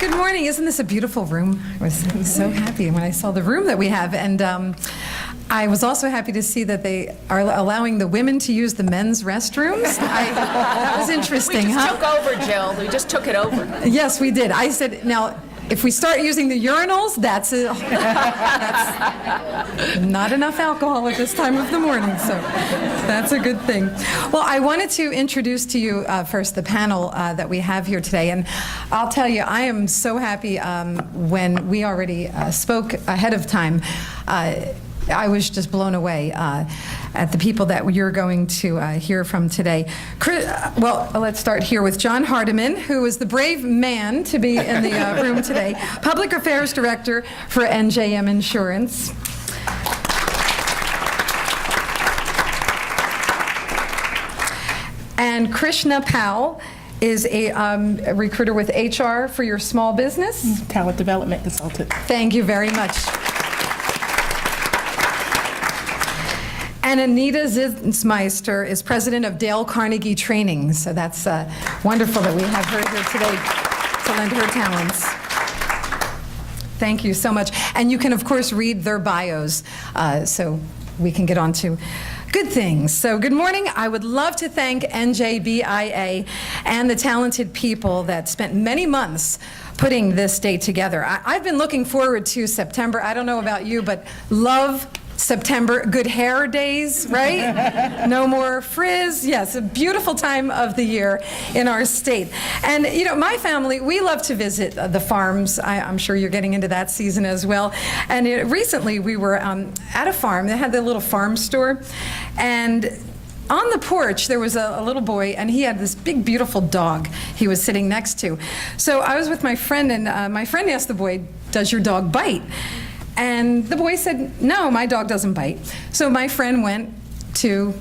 Good morning. Isn't this a beautiful room? I was so happy when I saw the room that we have. And I was also happy to see that they are allowing the women to use the men's restrooms. That was interesting, We just took over, Jill. We just took it over. Yes, we did. I said, now, if we start using the urinals, that's not enough alcohol at this time of the morning, so that's a good thing. Well, I wanted to introduce to you first the panel that we have here today, and I'll tell you, I am so happy when we already spoke ahead of time. I was just blown away at the people that you're going to hear from today. Well, let's start here with John Hardiman, who is the brave man to be in the room today, Public Affairs Director for NJM Insurance. And Krishna Powell is a recruiter with HR for your small business. Talent development consultant. Thank you very much. And Anita Zinsmeister is president of Dale Carnegie Training. So that's wonderful that we have her here today to lend her talents. Thank you so much. And you can, of course, read their bios so we can get on to good things. So good morning. I would love to thank NJBIA and the talented people that spent many months putting this day together. I've been looking forward to September. I don't know about you, but love September, good hair days, right? No more frizz. Yes, a beautiful time of the year in our state. And, you know, my family, we love to visit the farms. I'm sure you're getting into that season as well. And recently we were at a farm. They had their little farm store. And on the porch, there was a little boy, and he had this big, beautiful dog he was sitting next to. So I was with my friend, and my friend asked the boy, "Does your dog bite?" And the boy said, "No, my dog doesn't bite." So my friend went to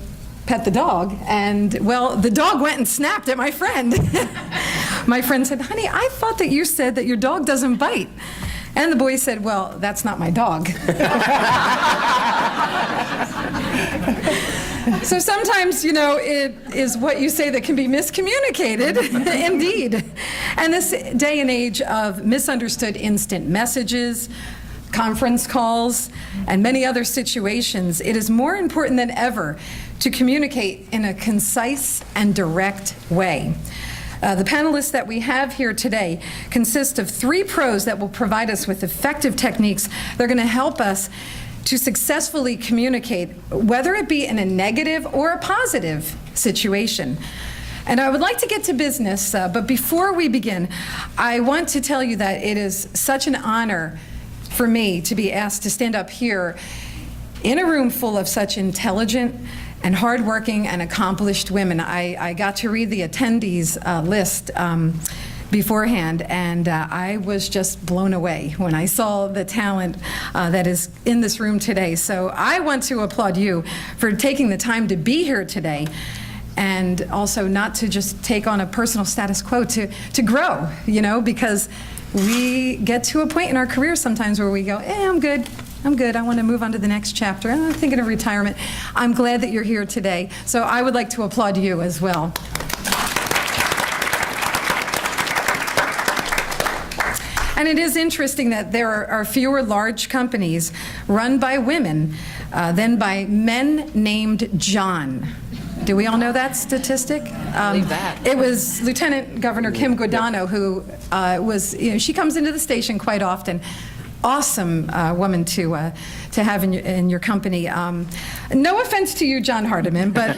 pet the dog, and, well, the dog went and snapped at my friend. My friend said, "Honey, I thought that you said that your dog doesn't bite." And the boy said, "Well, that's not my dog." So sometimes, you know, it is what you say that can be miscommunicated, indeed. And this day and age of misunderstood instant messages, conference calls, and many other situations, it is more important than ever to communicate in a concise and direct way. The panelists that we have here today consist of 3 pros that will provide us with effective techniques. They're going to help us to successfully communicate, whether it be in a negative or a positive situation. And I would like to get to business, but before we begin, I want to tell you that it is such an honor for me to be asked to stand up here in a room full of such intelligent and hardworking and accomplished women. I got to read the attendees list beforehand, and I was just blown away when I saw the talent that is in this room today. So I want to applaud you for taking the time to be here today, and also not to just take on a personal status quo, to grow, you know, because we get to a point in our career sometimes where we go, I'm good, I want to move on to the next chapter. I'm thinking of retirement. I'm glad that you're here today. So I would like to applaud you as well. And it is interesting that there are fewer large companies run by women than by men named John. Do we all know that statistic? Believe that. It was Lieutenant Governor Kim Guadagno who was, you know, she comes into the station quite often. Awesome woman to have in your company. No offense to you, John Hardiman, but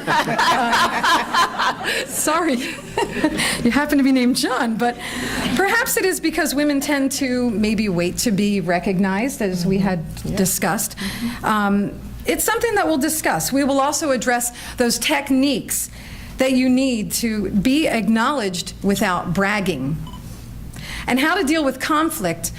sorry, you happen to be named John, but perhaps it is because women tend to maybe wait to be recognized, as we had discussed. It's something that we'll discuss. We will also address those techniques that you need to be acknowledged without bragging, and how to deal with conflict,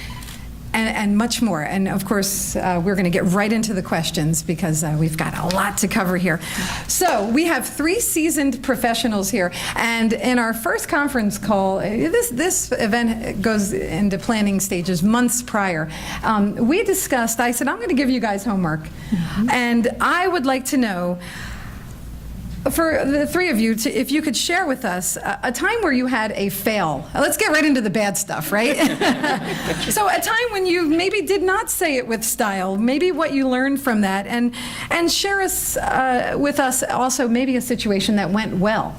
and much more. And of course, we're going to get right into the questions because we've got a lot to cover here. So we have 3 seasoned professionals here, and in our first conference call, this event goes into planning stages months prior. We discussed, I said, I'm going to give you guys homework, and I would like to know for the three of you, if you could share with us a time where you had a fail. Let's get right into the bad stuff, right? So a time when you maybe did not say it with style, maybe what you learned from that, and share with us also maybe a situation that went well.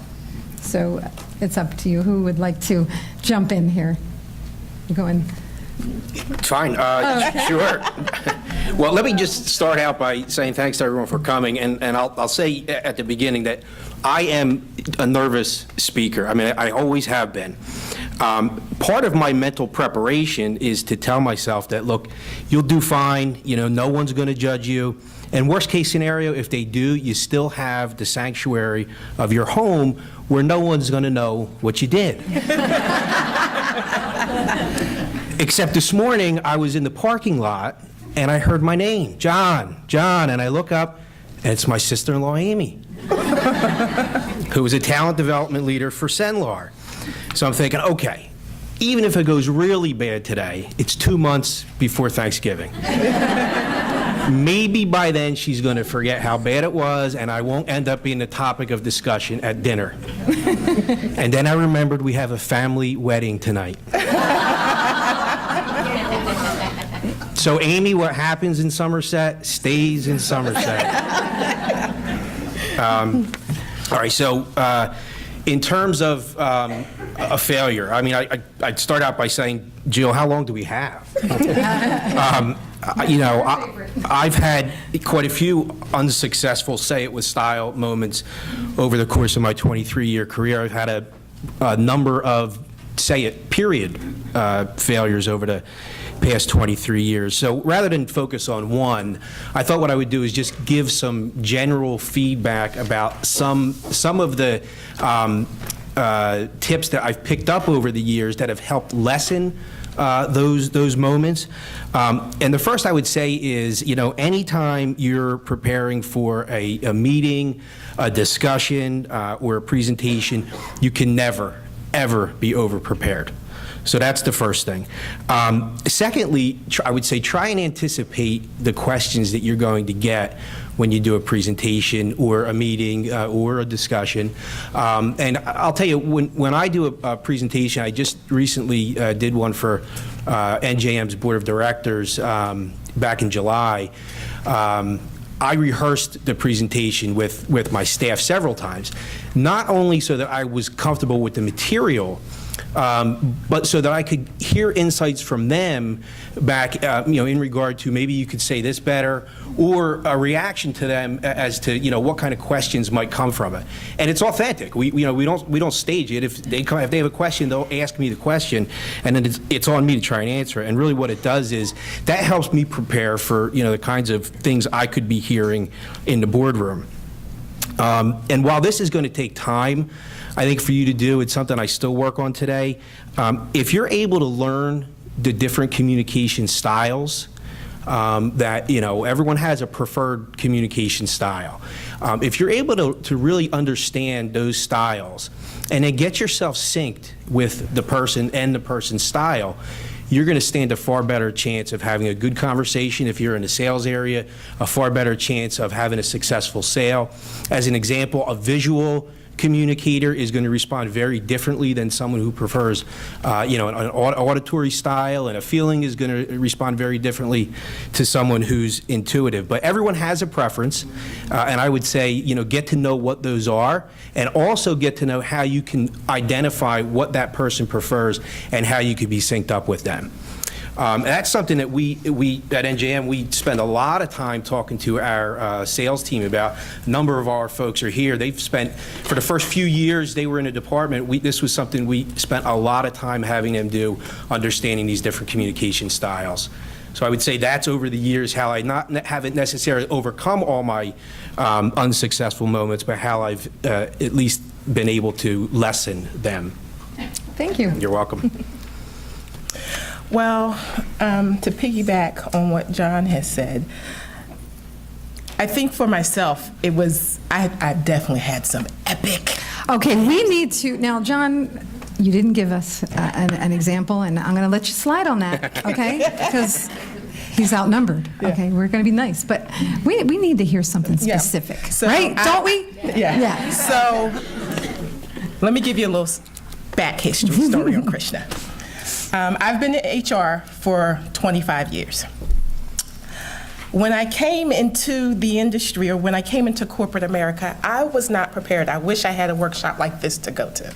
So it's up to you. Who would like to jump in here? Go in. Fine, sure. Well, let me just start out by saying thanks to everyone for coming, and I'll say at the beginning that I am a nervous speaker. I mean, I always have been. Part of my mental preparation is to tell myself that, look, you'll do fine, no one's going to judge you, and worst case scenario, if they do, you still have the sanctuary of your home where no one's going to know what you did. Except this morning, I was in the parking lot, and I heard my name, John, and I look up, and it's my sister-in-law, Amy, who is a talent development leader for Senlar. So I'm thinking, okay, even if it goes really bad today, it's 2 months before Thanksgiving. Maybe by then she's going to forget how bad it was, and I won't end up being the topic of discussion at dinner. And then I remembered we have a family wedding tonight. So, Amy, what happens in Somerset stays in Somerset. All right, so in terms of a failure, I mean, I'd start out by saying, Jill, how long do we have? I've had quite a few unsuccessful say-it-with-style moments over the course of my 23-year career. I've had a number of say-it-period failures over the past 23 years. So rather than focus on one, I thought what I would do is just give some general feedback about some of the tips that I've picked up over the years that have helped lessen those moments. And the first I would say is, anytime you're preparing for a meeting, a discussion, or a presentation, you can never, ever be over-prepared. So that's the first thing. Secondly, I would say try and anticipate the questions that you're going to get when you do a presentation or a meeting or a discussion. And I'll tell you, when I do a presentation, I just recently did one for NJM's Board of Directors back in July. I rehearsed the presentation with my staff several times, not only so that I was comfortable with the material, but so that I could hear insights from them back, in regard to maybe you could say this better, or a reaction to them as to what kind of questions might come from it. And it's authentic. We don't stage it. If they have a question, they'll ask me the question, and then it's on me to try and answer it. And really, what it does is that helps me prepare for the kinds of things I could be hearing in the boardroom. And while this is going to take time, I think for you to do, it's something I still work on today. If you're able to learn the different communication styles, that, everyone has a preferred communication style. If you're able to really understand those styles and then get yourself synced with the person and the person's style, you're going to stand a far better chance of having a good conversation if you're in the sales area, a far better chance of having a successful sale. As an example, a visual communicator is going to respond very differently than someone who prefers, an auditory style, and a feeling is going to respond very differently to someone who's intuitive. But everyone has a preference, and I would say, get to know what those are, and also get to know how you can identify what that person prefers and how you could be synced up with them. That's something that we at NJM, we spend a lot of time talking to our sales team about. A number of our folks are here. They've spent, for the first few years they were in a department, this was something we spent a lot of time having them do, understanding these different communication styles. So I would say that's over the years how I haven't necessarily overcome all my unsuccessful moments, but how I've at least been able to lessen them. Thank you. You're welcome. Well, to piggyback on what John has said, I think for myself, I definitely had some epic. Okay, we need to, now, John, you didn't give us an example, and I'm going to let you slide on that, okay? Because He's outnumbered. Yeah. Okay, we're going to be nice, but we need to hear something Yeah. specific, So right? Don't we? Yeah. Yeah. So let me give you a little back history story on Krishna. I've been in HR for 25 years. When I came into the industry, or when I came into corporate America, I was not prepared. I wish I had a workshop like this to go to.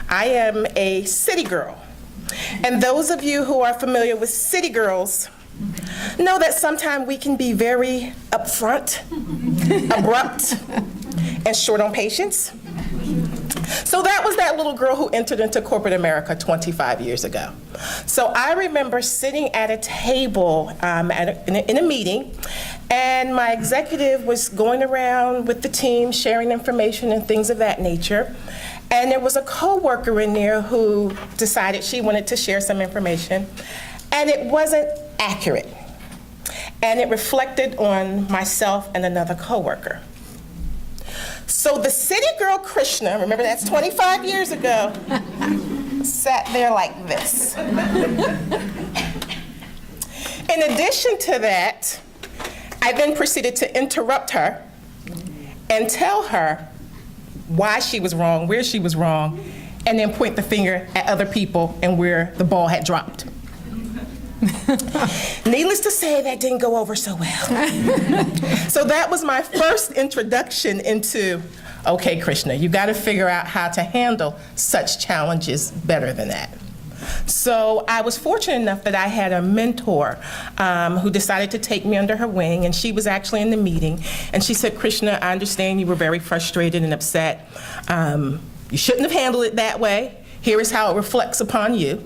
I am a city girl. And those of you who are familiar with city girls know that sometimes we can be very upfront, abrupt, and short on patience. So that was that little girl who entered into corporate America 25 years ago. So I remember sitting at a table in a meeting, and my executive was going around with the team sharing information and things of that nature. And there was a coworker in there who decided she wanted to share some information, and it wasn't accurate. And it reflected on myself and another coworker. So the city girl Krishna, remember that's 25 years ago, sat there like this. In addition to that, I then proceeded to interrupt her and tell her why she was wrong, where she was wrong, and then point the finger at other people and where the ball had dropped. Needless to say, that didn't go over so well. So that was my first introduction into, okay, Krishna, you got to figure out how to handle such challenges better than that. So I was fortunate enough that I had a mentor who decided to take me under her wing, and she was actually in the meeting, and she said, Krishna, I understand you were very frustrated and upset. You shouldn't have handled it that way. Here is how it reflects upon you.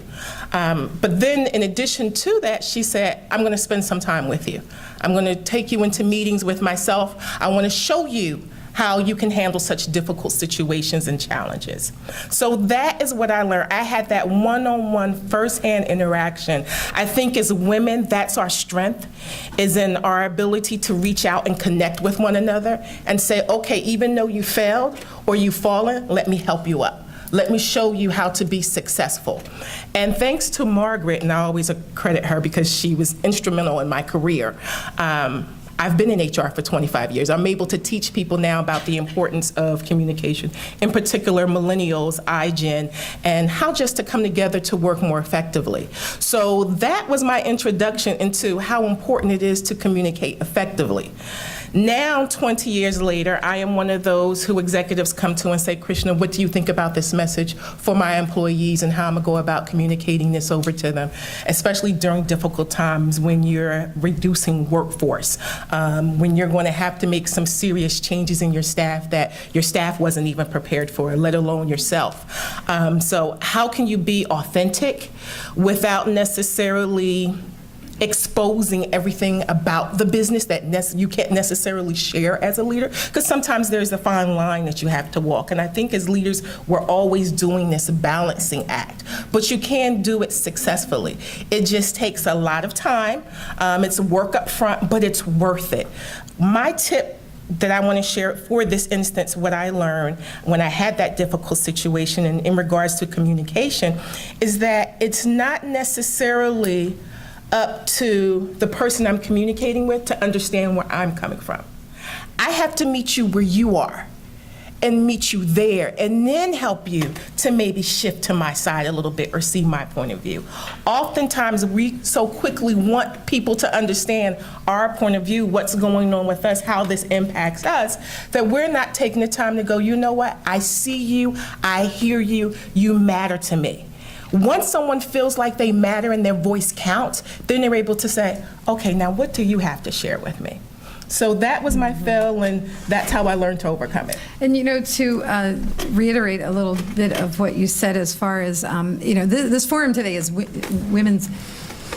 But then in addition to that, she said, I'm going to spend some time with you. I'm going to take you into meetings with myself. I want to show you how you can handle such difficult situations and challenges. So that is what I learned. I had that one-on-one, first-hand interaction. I think as women, that's our strength, is in our ability to reach out and connect with one another and say, okay, even though you failed or you've fallen, let me help you up. Let me show you how to be successful. And thanks to Margaret, and I always credit her because she was instrumental in my career, I've been in HR for 25 years. I'm able to teach people now about the importance of communication, in particular millennials, iGen, and how just to come together to work more effectively. So that was my introduction into how important it is to communicate effectively. Now, 20 years later, I am one of those who executives come to and say, Krishna, what do you think about this message for my employees and how I'm gonna go about communicating this over to them, especially during difficult times when you're reducing workforce, when you're gonna have to make some serious changes in your staff that your staff wasn't even prepared for, let alone yourself. So how can you be authentic without necessarily exposing everything about the business that you can't necessarily share as a leader? Because sometimes there's a fine line that you have to walk. And I think as leaders, we're always doing this balancing act. But you can do it successfully. It just takes a lot of time. It's work up front, but it's worth it. My tip that I want to share for this instance, what I learned when I had that difficult situation and in regards to communication, is that it's not necessarily up to the person I'm communicating with to understand where I'm coming from. I have to meet you where you are and meet you there and then help you to maybe shift to my side a little bit or see my point of view. Oftentimes we so quickly want people to understand our point of view, what's going on with us, how this impacts us, that we're not taking the time to go, you know what, I see you, I hear you, you matter to me. Once someone feels like they matter and their voice counts, then they're able to say, okay, now what do you have to share with me? So that was my fail, and that's how I learned to overcome it. And, you know, to reiterate a little bit of what you said as far as, you know, this forum today is women's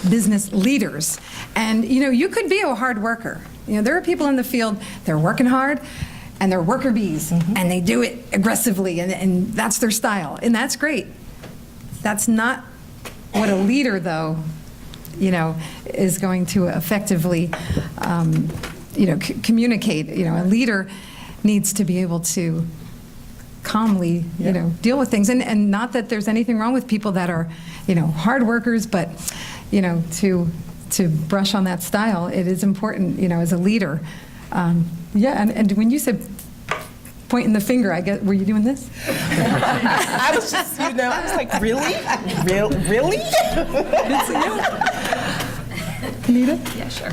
business leaders. And, you know, you could be a hard worker. You know, there are people in the field, they're working hard, and they're worker bees, and they do it aggressively, and that's their style, and that's great. That's not what a leader, though, you know, is going to effectively, you know, communicate. You know, a leader needs to be able to calmly, you know, deal with things. And not that there's anything wrong with people that are, you know, hard workers, but, you know, to to brush on that style. It is important, as a leader. Yeah, and when you said pointing the finger, I guess, were you doing this? I was just, I was like, really? Really? Anita? Yeah, sure.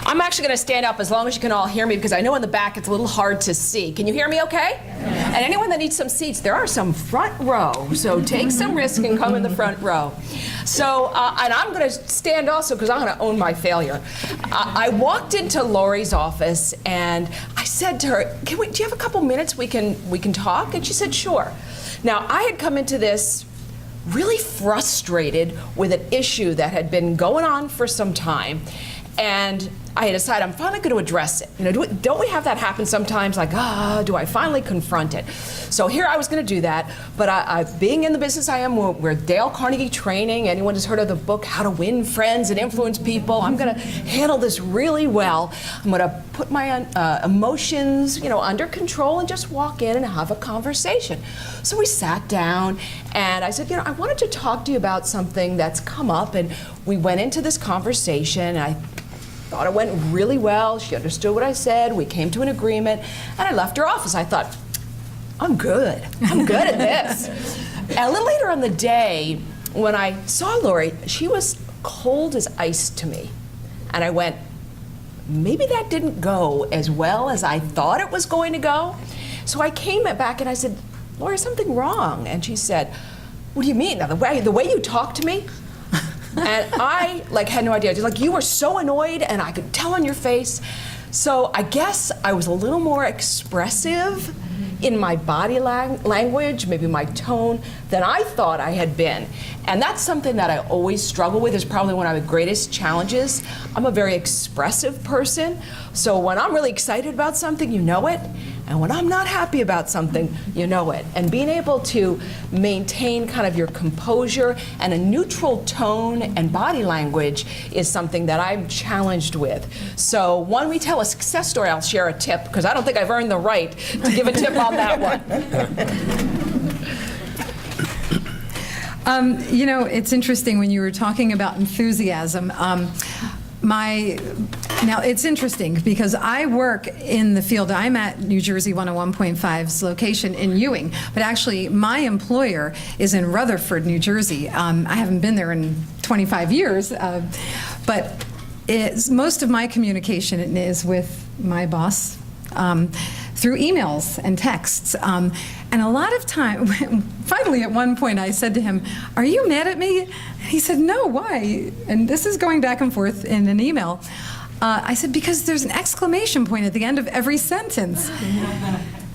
I'm actually going to stand up as long as you can all hear me, because I know in the back it's a little hard to see. Can you hear me okay? And anyone that needs some seats, there are some front row, so take some risk and come in the front row. So, and I'm going to stand also because I'm going to own my failure. I walked into Lori's office and I said to her, do you have a couple minutes we can talk? And she said, sure. Now, I had come into this really frustrated with an issue that had been going on for some time, and I had decided I'm finally going to address it. Don't we have that happen sometimes? Like, do I finally confront it? So here I was going to do that, but being in the business I am, we're Dale Carnegie training. Anyone has heard of the book How to Win Friends and Influence People? I'm going to handle this really well. I'm going to put my emotions, under control and just walk in and have a conversation. So we sat down, and I said, I wanted to talk to you about something that's come up, and we went into this conversation, and I thought it went really well. She understood what I said. We came to an agreement, and I left her office. I thought, I'm good. I'm good at this. And a little later on the day, when I saw Lori, she was cold as ice to me. And I went, maybe that didn't go as well as I thought it was going to go. So I came back and I said, Lori, is something wrong? And she said, what do you mean? Now, the way you talk to me? And I had no idea. You were so annoyed, and I could tell on your face. So I guess I was a little more expressive in my body language, maybe my tone, than I thought I had been. And that's something that I always struggle with. It's probably one of my greatest challenges. I'm a very expressive person. So when I'm really excited about something, you know it. And when I'm not happy about something, you know it. And being able to maintain kind of your composure and a neutral tone and body language is something that I'm challenged with. So when we tell a success story, I'll share a tip, because I don't think I've earned the right to give a tip on that one. It's interesting when you were talking about enthusiasm. Now, it's interesting because I work in the field. I'm at New Jersey 101.5's location in Ewing, but actually my employer is in Rutherford, New Jersey. I haven't been there in 25 years, but most of my communication is with my boss through emails and texts. And a lot of time, finally at one point I said to him, are you mad at me? He said, no, why? And this is going back and forth in an email. I said, because there's an exclamation point at the end of every sentence.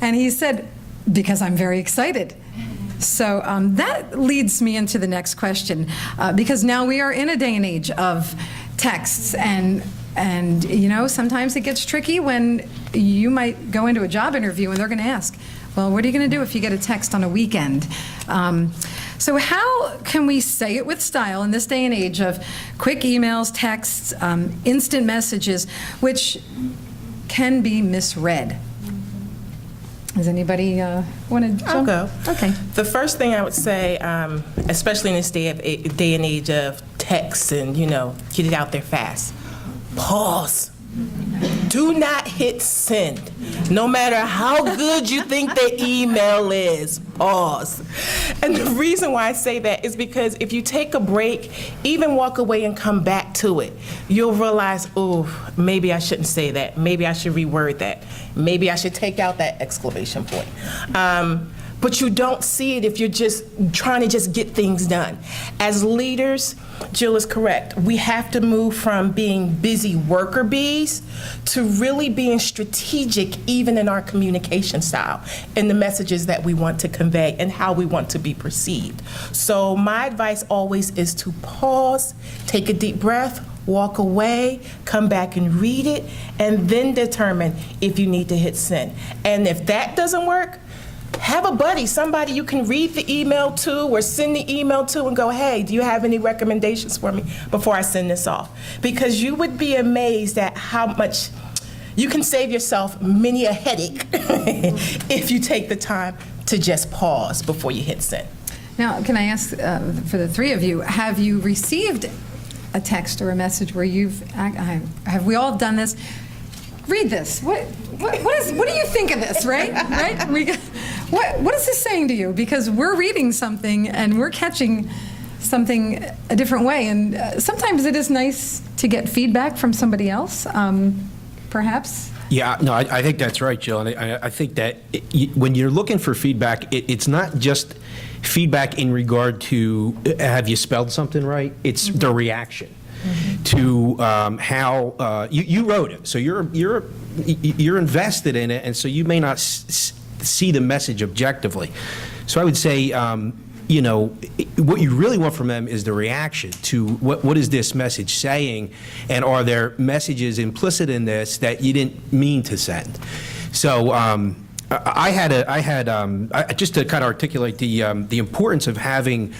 And he said, because I'm very excited. So that leads me into the next question, because now we are in a day and age of texts, and sometimes it gets tricky when you might go into a job interview and they're going to ask, well, what are you going to do if you get a text on a weekend? So how can we say it with style in this day and age of quick emails, texts, instant messages, which can be misread? Does anybody want to jump? I'll go. Okay. The first thing I would say, especially in this day and age of texts and, get it out there fast. Pause. Do not hit send. No matter how good you think the email is, pause. And the reason why I say that is because if you take a break, even walk away and come back to it, you'll realize, oh, maybe I shouldn't say that. Maybe I should reword that. Maybe I should take out that exclamation point. But you don't see it if you're just trying to just get things done. As leaders, Jill is correct. We have to move from being busy worker bees to really being strategic even in our communication style and the messages that we want to convey and how we want to be perceived. So my advice always is to pause, take a deep breath, walk away, come back and read it, and then determine if you need to hit send. And if that doesn't work, have a buddy, somebody you can read the email to or send the email to and go, hey, do you have any recommendations for me before I send this off? Because you would be amazed at how much you can save yourself many a headache if you take the time to just pause before you hit send. Now, can I ask for the three of you, have you received a text or a message where have we all done this? Read this. What do you think of this, right? Right? What is this saying to you? Because we're reading something and we're catching something a different way. And sometimes it is nice to get feedback from somebody else, perhaps. Yeah, no, I think that's right, Jill. And I think that when you're looking for feedback, it's not just feedback in regard to have you spelled something right. It's the reaction to how you wrote it. So you're invested in it, and so you may not see the message objectively. So I would say, what you really want from them is the reaction to what is this message saying, and are there messages implicit in this that you didn't mean to send? So I had just to kind of articulate the importance of having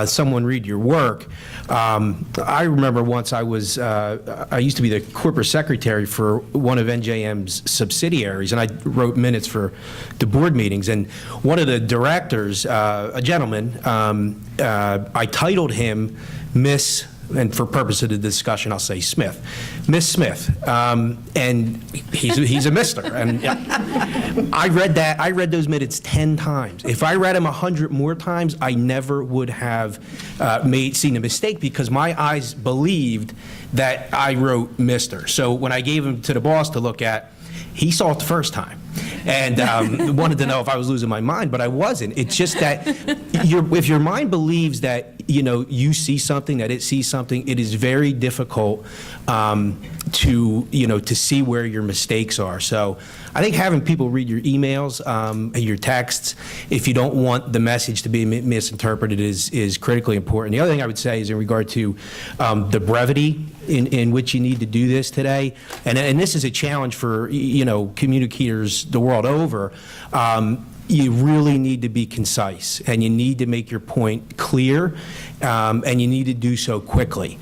someone read your work. I remember once I used to be the corporate secretary for one of NJM's subsidiaries, and I wrote minutes for the board meetings. And one of the directors, a gentleman, I titled him Miss, and for purpose of the discussion, I'll say Smith, Miss Smith, and he's a Mister. And I read those minutes 10 times. If I read them 100 more times, I never would have seen a mistake, because my eyes believed that I wrote Mister. So when I gave him to the boss to look at, he saw it the first time and wanted to know if I was losing my mind, but I wasn't. It's just that if your mind believes that you see something, that it sees something, it is very difficult to see where your mistakes are. So I think having people read your emails, your texts, if you don't want the message to be misinterpreted, is critically important. The other thing I would say is in regard to the brevity in which you need to do this today, and this is a challenge for communicators the world over. You really need to be concise, and you need to make your point clear, and you need to do so quickly.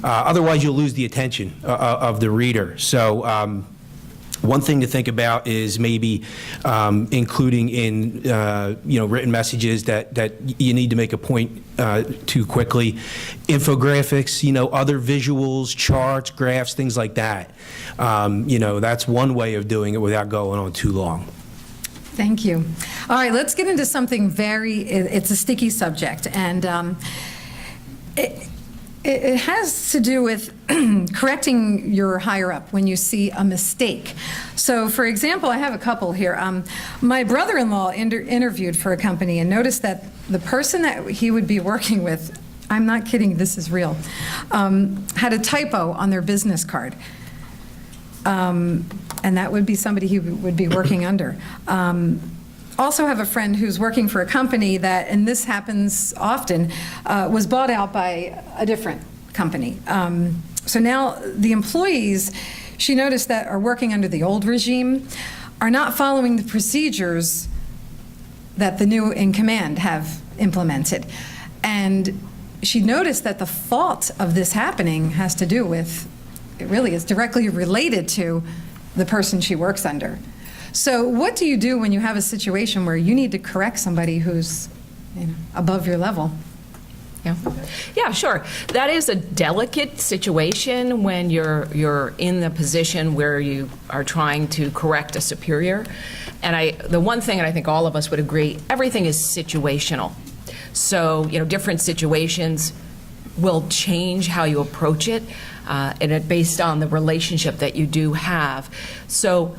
Otherwise, you'll lose the attention of the reader. So one thing to think about is maybe including in written messages that you need to make a point too quickly. Infographics, other visuals, charts, graphs, things like that. That's one way of doing it without going on too long. Thank you. All right, let's get into something it's a sticky subject, and it has to do with correcting your higher up when you see a mistake. So, for example, I have a couple here. My brother-in-law interviewed for a company and noticed that the person that he would be working with, I'm not kidding, this is real, had a typo on their business card. And that would be somebody he would be working under. Also have a friend who's working for a company that, and this happens often, was bought out by a different company. So now the employees, she noticed, that are working under the old regime are not following the procedures that the new in command have implemented. And she noticed that the fault of this happening has to do with, it really is directly related to the person she works under. So what do you do when you have a situation where you need to correct somebody who's above your level? Yeah, sure. That is a delicate situation when you're in the position where you are trying to correct a superior. And the one thing, and I think all of us would agree, everything is situational. So, different situations will change how you approach it, and it based on the relationship that you do have. So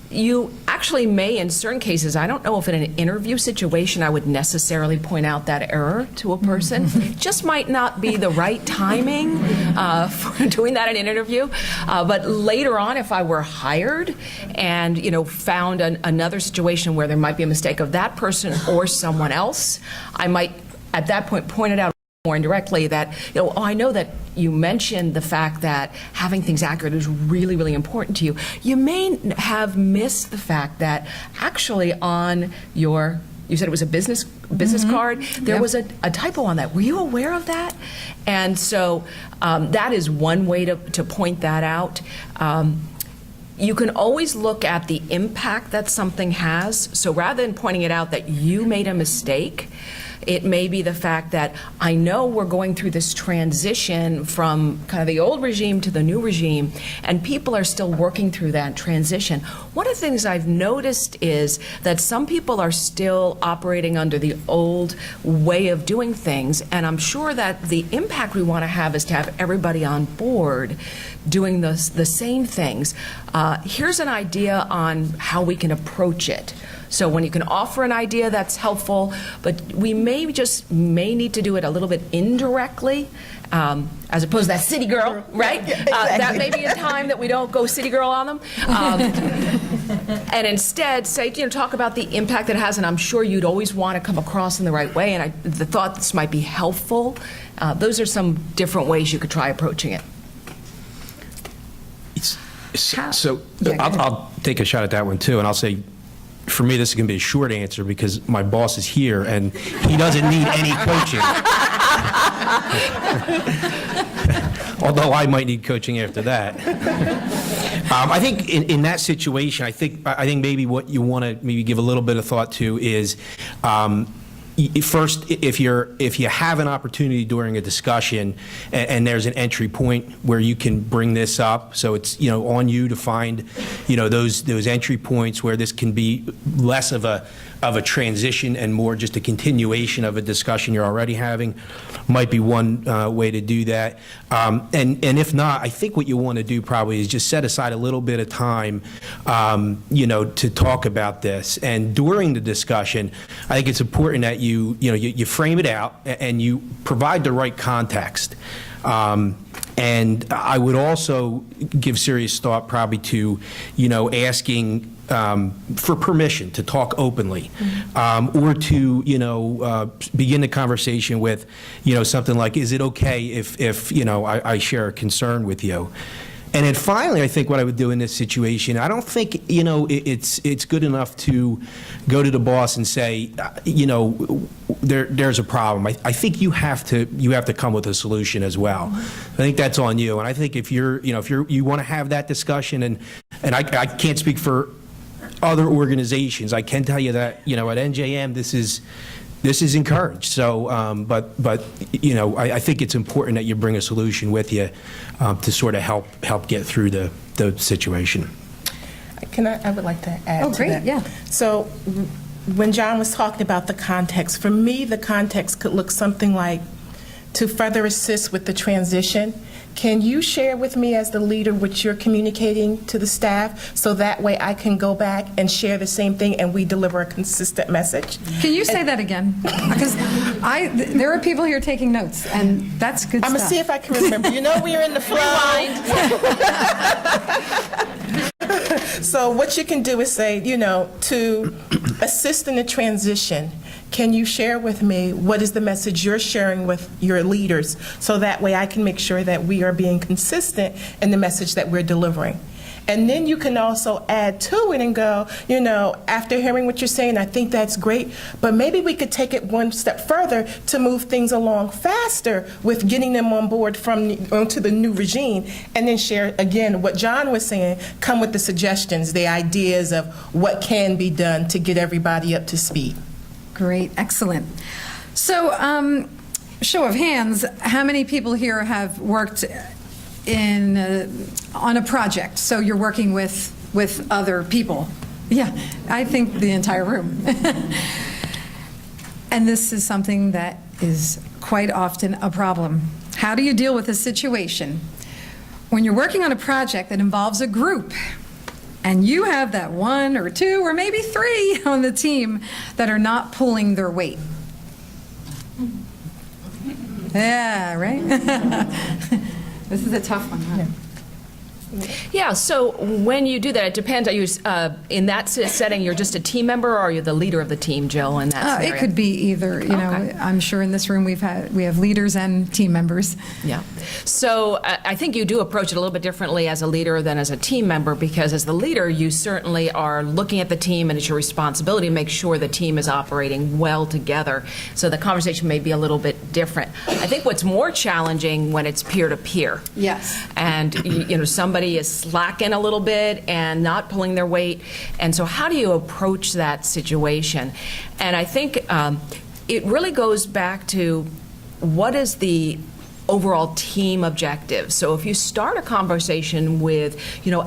you actually may, in certain cases, I don't know if in an interview situation I would necessarily point out that error to a person. It just might not be the right timing for doing that in an interview. But later on, if I were hired and found another situation where there might be a mistake of that person or someone else, I might at that point it out more indirectly that, I know that you mentioned the fact that having things accurate is really, really important to you. You may have missed the fact that actually on you said it was a business card, there was a typo on that. Were you aware of that? And so that is one way to point that out. You can always look at the impact that something has. So rather than pointing it out that you made a mistake, It may be the fact that I know we're going through this transition from kind of the old regime to the new regime, and people are still working through that transition. One of the things I've noticed is that some people are still operating under the old way of doing things, and I'm sure that the impact we want to have is to have everybody on board doing the same things. Here's an idea on how we can approach it. So when you can offer an idea, that's helpful, but we may need to do it a little bit indirectly, as opposed to that city girl, right? Yeah, exactly. That may be a time that we don't go city girl on them. And instead, say, talk about the impact that it has, and I'm sure you'd always want to come across in the right way, and the thought this might be helpful. Those are some different ways you could try approaching it. So I'll take a shot at that one too, and I'll say, for me, this is going to be a short answer because my boss is here and he doesn't need any coaching. Although I might need coaching after that. I think in that situation, I think maybe what you want to maybe give a little bit of thought to is, first, if you have an opportunity during a discussion and there's an entry point where you can bring this up, so it's on you to find those entry points where this can be less of a transition and more just a continuation of a discussion you're already having, might be one way to do that. And if not, I think what you want to do probably is just set aside a little bit of time, to talk about this. And during the discussion, I think it's important that you frame it out and you provide the right context. And I would also give serious thought probably to, asking for permission to talk openly, or to, begin the conversation with, something like, is it okay if I share a concern with you? And then finally, I think what I would do in this situation, I don't think, it's good enough to go to the boss and say, there's a problem. I think you have to come with a solution as well. I think that's on you. And I think if you want to have that discussion, and I can't speak for other organizations, I can tell you that, at NJM, this is encouraged. So, but I think it's important that you bring a solution with you to sort of help get through the situation. I would like to add to great, that. yeah. So when John was talking about the context, for me, the context could look something like, to further assist with the transition, can you share with me as the leader what you're communicating to the staff, so that way I can go back and share the same thing and we deliver a consistent message? Can you say that again? Because there are people here taking notes, and that's good I'm stuff. going to see if I can remember. We're in the flow. So what you can do is say, to assist in the transition, can you share with me what is the message you're sharing with your leaders, so that way I can make sure that we are being consistent in the message that we're delivering. And then you can also add to it and go, after hearing what you're saying, I think that's great, but maybe we could take it one step further to move things along faster with getting them on board onto the new regime, and then share, again, what John was saying, come with the suggestions, the ideas of what can be done to get everybody up to speed. Great, excellent. So, show of hands, how many people here have worked on a project? So you're working with other people. Yeah, I think the entire room. And this is something that is quite often a problem. How do you deal with a situation when you're working on a project that involves a group, and you have that one or two or maybe three on the team that are not pulling their weight? Yeah, right? This is a tough one, huh? Yeah, so when you do that, it depends. Are you, in that setting, you're just a team member, or are you the leader of the team, Jill, in that scenario? It could be either. Okay. I'm sure in this room we have leaders and team members. Yeah. So I think you do approach it a little bit differently as a leader than as a team member, because as the leader, you certainly are looking at the team, and it's your responsibility to make sure the team is operating well together. So the conversation may be a little bit different. I think what's more challenging when it's peer-to-peer. Yes. And somebody is slacking a little bit and not pulling their weight. And so how do you approach that situation? And I think it really goes back to what is the overall team objective. So if you start a conversation with,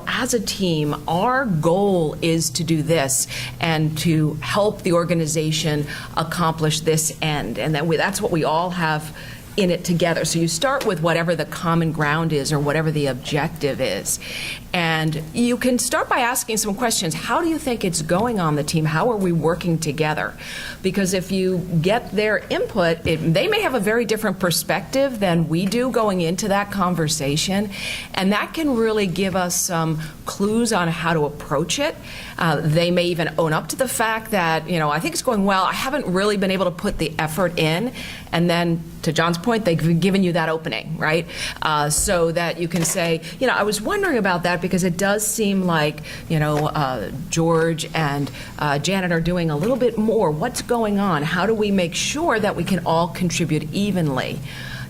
as a team, our goal is to do this and to help the organization accomplish this end, and that's what we all have in it together. So you start with whatever the common ground is or whatever the objective is. And you can start by asking some questions. How do you think it's going on the team? How are we working together? Because if you get their input, they may have a very different perspective than we do going into that conversation. And that can really give us some clues on how to approach it. They may even own up to the fact that, I think it's going well. I haven't really been able to put the effort in. And then, to John's point, they've given you that opening, right? So that you can say, I was wondering about that because it does seem like, George and Janet are doing a little bit more. What's going on? How do we make sure that we can all contribute evenly?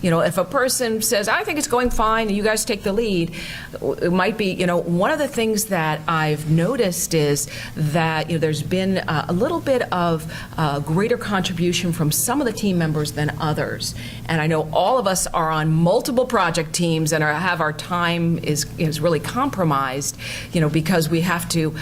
If a person says, I think it's going fine, and you guys take the lead, it might be, one of the things that I've noticed is that, there's been a little bit of greater contribution from some of the team members than others. And I know all of us are on multiple project teams and have our time is really compromised, because we have to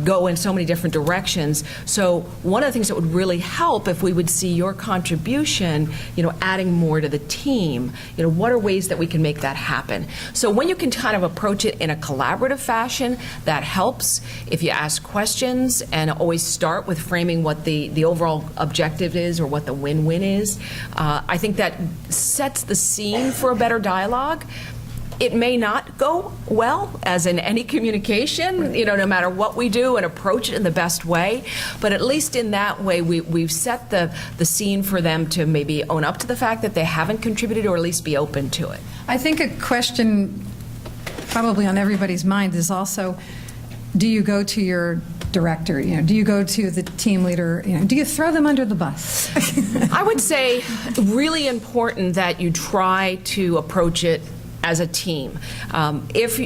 go in so many different directions. So one of the things that would really help if we would see your contribution, adding more to the team, what are ways that we can make that happen? So when you can kind of approach it in a collaborative fashion, that helps. If you ask questions and always start with framing what the overall objective is or what the win-win is, I think that sets the scene for a better dialogue. It may not go well, as in any communication, no matter what we do, and approach it in the best way. But at least in that way, we've set the scene for them to maybe own up to the fact that they haven't contributed, or at least be open to it. I think a question probably on everybody's mind is also, do you go to your director? Do you go to the team leader? Do you throw them under the bus? I would say really important that you try to approach it as a team. If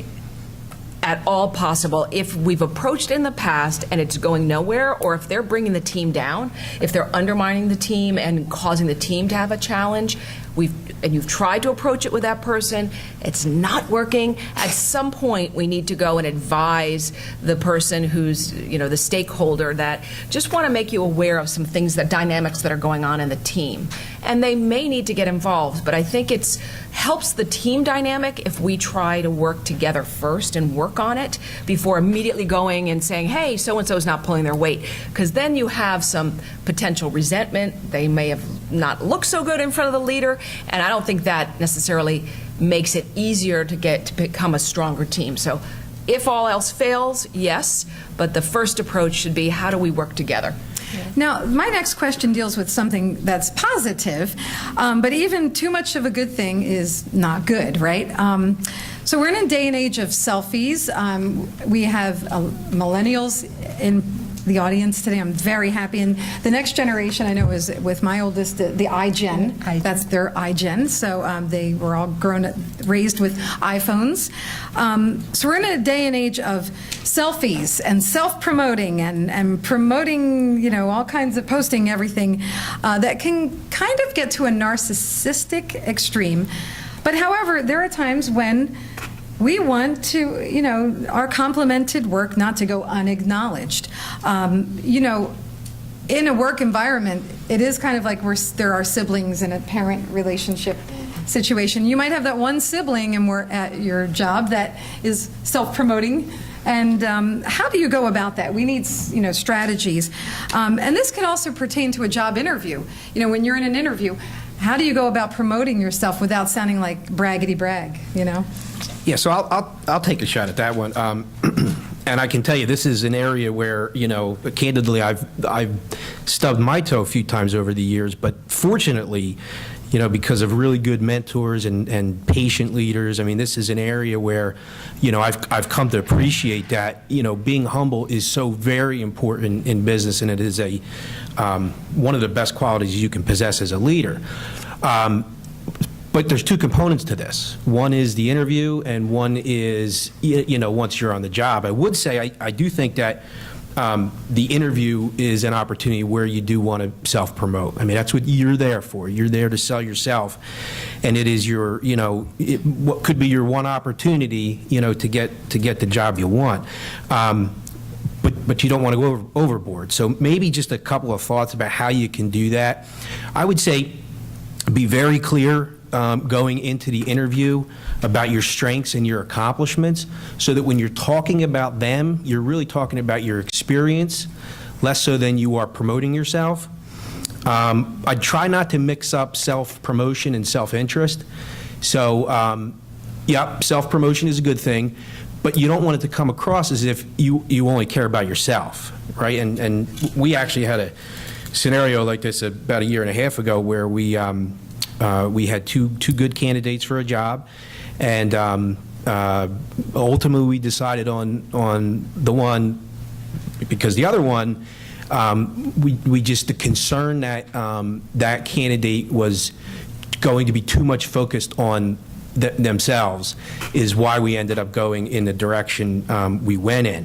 at all possible, if we've approached it in the past and it's going nowhere, or if they're bringing the team down, if they're undermining the team and causing the team to have a challenge, and you've tried to approach it with that person, it's not working, at some point we need to go and advise the person who's, the stakeholder, that just want to make you aware of some things, that dynamics that are going on in the team. And they may need to get involved, but I think it helps the team dynamic if we try to work together first and work on it before immediately going and saying, hey, so-and-so's not pulling their weight. Because then you have some potential resentment. They may have not looked so good in front of the leader, and I don't think that necessarily makes it easier to become a stronger team. So if all else fails, yes, but the first approach should be, how do we work together? Now, my next question deals with something that's positive, but even too much of a good thing is not good, right? So we're in a day and age of selfies. We have millennials in the audience today. I'm very happy. And the next generation, I know, is with my oldest, the iGen. That's their iGen. So they were all raised with iPhones. So we're in a day and age of selfies and self-promoting and promoting, all kinds of posting everything that can kind of get to a narcissistic extreme. But however, there are times when we want to, our complimented work not to go unacknowledged. In a work environment, it is kind of like there are siblings in a parent relationship situation. You might have that one sibling and we're at your job that is self-promoting. And how do you go about that? We need, strategies. And this can also pertain to a job interview. When you're in an interview, how do you go about promoting yourself without sounding like Raggedy Bragg, Yeah, so I'll take a shot at that one. And I can tell you, this is an area where, candidly, I've stubbed my toe a few times over the years, but fortunately, because of really good mentors and patient leaders, I mean, this is an area where, I've come to appreciate that, being humble is so very important in business, and it is one of the best qualities you can possess as a leader. But there's two components to this. One is the interview, and one is, once you're on the job. I would say I do think that the interview is an opportunity where you do want to self-promote. I mean, that's what you're there for. You're there to sell yourself, and it is your, what could be your one opportunity, to get the job you want. But you don't want to go overboard. So maybe just a couple of thoughts about how you can do that. I would say be very clear going into the interview about your strengths and your accomplishments, so that when you're talking about them, you're really talking about your experience, less so than you are promoting yourself. I try not to mix up self-promotion and self-interest. So, self-promotion is a good thing, but you don't want it to come across as if you only care about yourself, right? And we actually had a scenario like this about a year and a half ago where we had two good candidates for a job, and ultimately we decided on the one, because the other one, the concern that that candidate was going to be too much focused on themselves is why we ended up going in the direction we went in.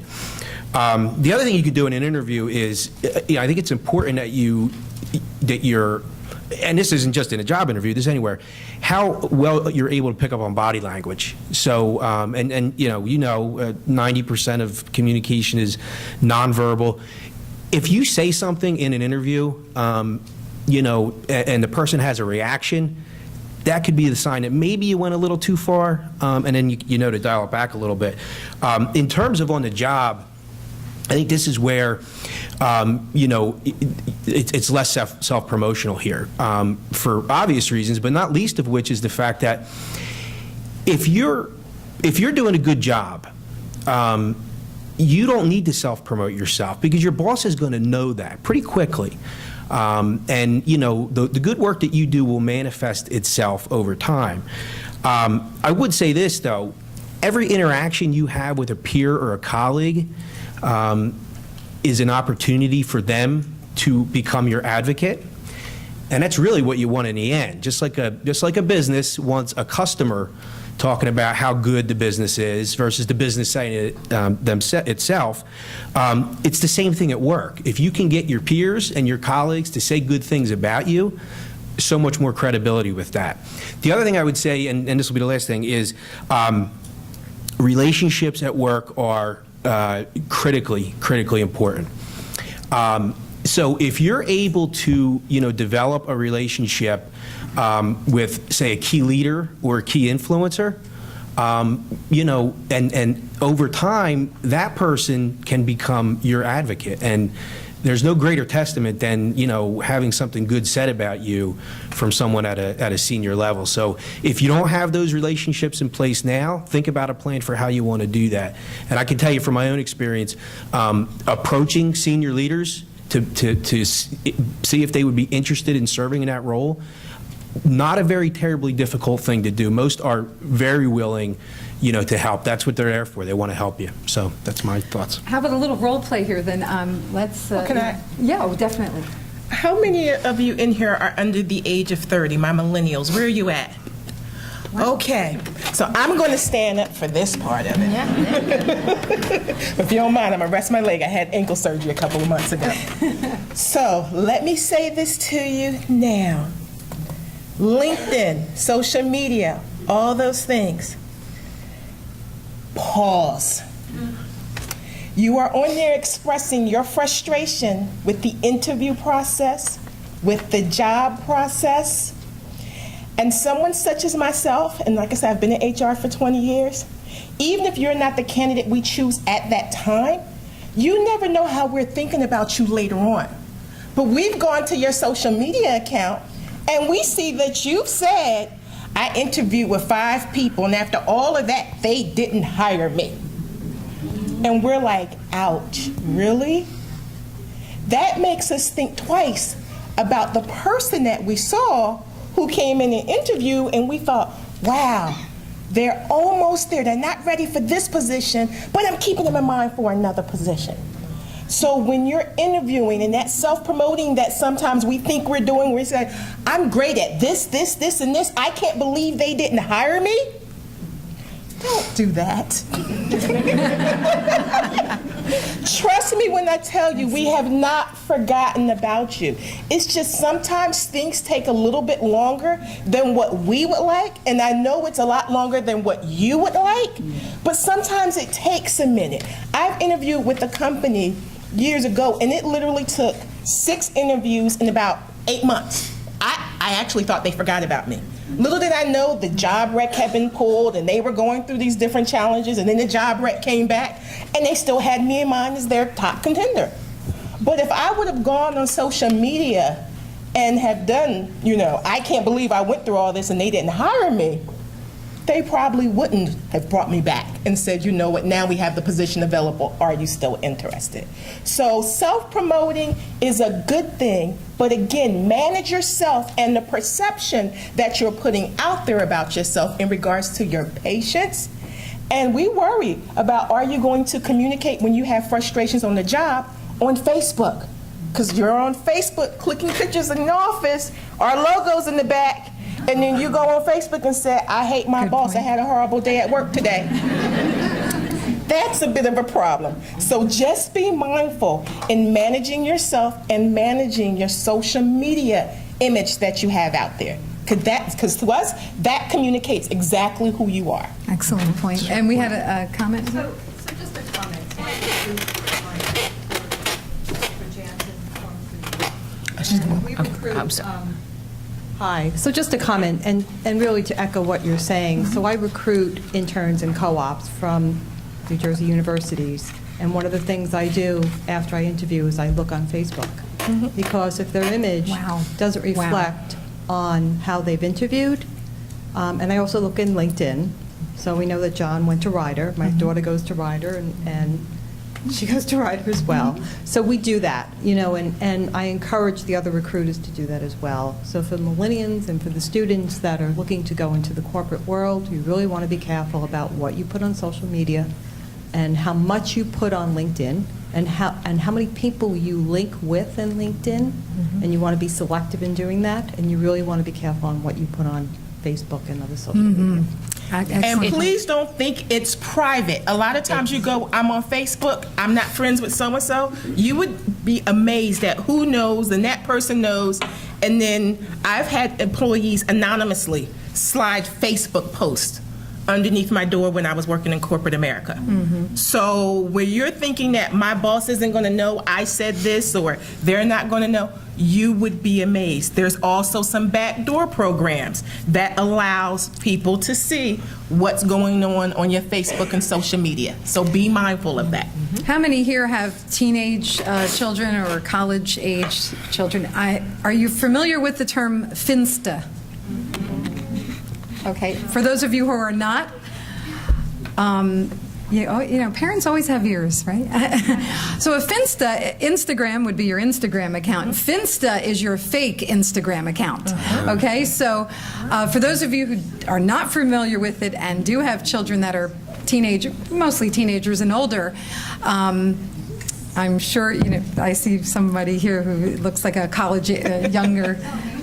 The other thing you could do in an interview is, I think it's important that you're, and this isn't just in a job interview, this is anywhere, how well you're able to pick up on body language. So, 90% of communication is nonverbal. If you say something in an interview, and the person has a reaction, that could be the sign that maybe you went a little too far, and then to dial it back a little bit. In terms of on the job, I think this is where, it's less self-promotional here, for obvious reasons, but not least of which is the fact that if you're doing a good job, you don't need to self-promote yourself, because your boss is going to know that pretty quickly. The good work that you do will manifest itself over time. I would say this, though. Every interaction you have with a peer or a colleague is an opportunity for them to become your advocate. And that's really what you want in the end. Just like a business wants a customer talking about how good the business is versus the business saying it itself, it's the same thing at work. If you can get your peers and your colleagues to say good things about you, so much more credibility with that. The other thing I would say, and this will be the last thing, is relationships at work are critically important. So if you're able to, develop a relationship with, say, a key leader or a key influencer, and over time, that person can become your advocate. And there's no greater testament than, having something good said about you from someone at a senior level. So if you don't have those relationships in place now, think about a plan for how you want to do that. And I can tell you from my own experience, approaching senior leaders to see if they would be interested in serving in that role, not a very terribly difficult thing to do. Most are very willing, to help. That's what they're there for. They want to help you. So that's my thoughts. How about a little role play here then? Let's. Can I? Yeah, definitely. How many of you in here are under the age of 30, my millennials? Where are you at? Wow. Okay, so I'm going to stand up for this part of it. Yeah. If you don't mind, I'm going to rest my leg. I had ankle surgery a couple of months ago. So let me say this to you now. LinkedIn, social media, all those things. Pause. You are on there expressing your frustration with the interview process, with the job process. And someone such as myself, and like I said, I've been in HR for 20 years, even if you're not the candidate we choose at that time, you never know how we're thinking about you later on. But we've gone to your social media account, and we see that you've said, I interviewed with 5 people, and after all of that, they didn't hire me. And we're like, ouch, really? That makes us think twice about the person that we saw who came in an interview, and we thought, wow, they're almost there. They're not ready for this position, but I'm keeping them in mind for another position. So when you're interviewing and that self-promoting that sometimes we think we're doing, we say, I'm great at this, and this, I can't believe they didn't hire me. Don't do that. Trust me when I tell you, we have not forgotten about you. It's just sometimes things take a little bit longer than what we would like, and I know it's a lot longer than what you would like, but sometimes it takes a minute. I've interviewed with a company years ago, and it literally took 6 interviews in about 8 months. I actually thought they forgot about me. Little did I know the job rec had been pulled and they were going through these different challenges, and then the job rec came back and they still had me in mind as their top contender. But if I would have gone on social media and have done, I can't believe I went through all this and they didn't hire me, they probably wouldn't have brought me back and said, you know what, now we have the position available, are you still interested? So self-promoting is a good thing, but again, manage yourself and the perception that you're putting out there about yourself in regards to your patients. And we worry about, are you going to communicate when you have frustrations on the job on Facebook? Because you're on Facebook clicking pictures in the office, our logo's in the back, and then you go on Facebook and say, I hate my boss, I had a horrible day at work today. That's a bit of a problem. So just be mindful in managing yourself and managing your social media image that you have out there. Because to us, that communicates exactly who you are. Excellent point. And we had a comment. So just a comment. We recruit, hi. So just a comment, and really to echo what you're saying. So I recruit interns and co-ops from New Jersey universities, and one of the things I do after I interview is I look on Facebook. Because if their image doesn't reflect on how they've interviewed, and I also look in LinkedIn. So we know that John went to Ryder. My daughter goes to Ryder, and she goes to Ryder as well. So we do that, and I encourage the other recruiters to do that as well. So for the millennials and for the students that are looking to go into the corporate world, you really want to be careful about what you put on social media and how much you put on LinkedIn and how many people you link with in LinkedIn. And you want to be selective in doing that, and you really want to be careful on what you put on Facebook and other social media. And please don't think it's private. A lot of times you go, I'm on Facebook, I'm not friends with so-and-so. You would be amazed at who knows, and that person knows. And then I've had employees anonymously slide Facebook posts underneath my door when I was working in corporate America. So when you're thinking that my boss isn't going to know I said this or they're not going to know, you would be amazed. There's also some backdoor programs that allows people to see what's going on your Facebook and social media. So be mindful of that. How many here have teenage children or college-age children? Are you familiar with the term Finsta? Okay, for those of you who are not, parents always have ears, right? So a Finsta, Instagram would be your Instagram account. Finsta is your fake Instagram account. Okay, so for those of you who are not familiar with it and do have children that are mostly teenagers and older, I'm sure, I see somebody here who looks like a college younger.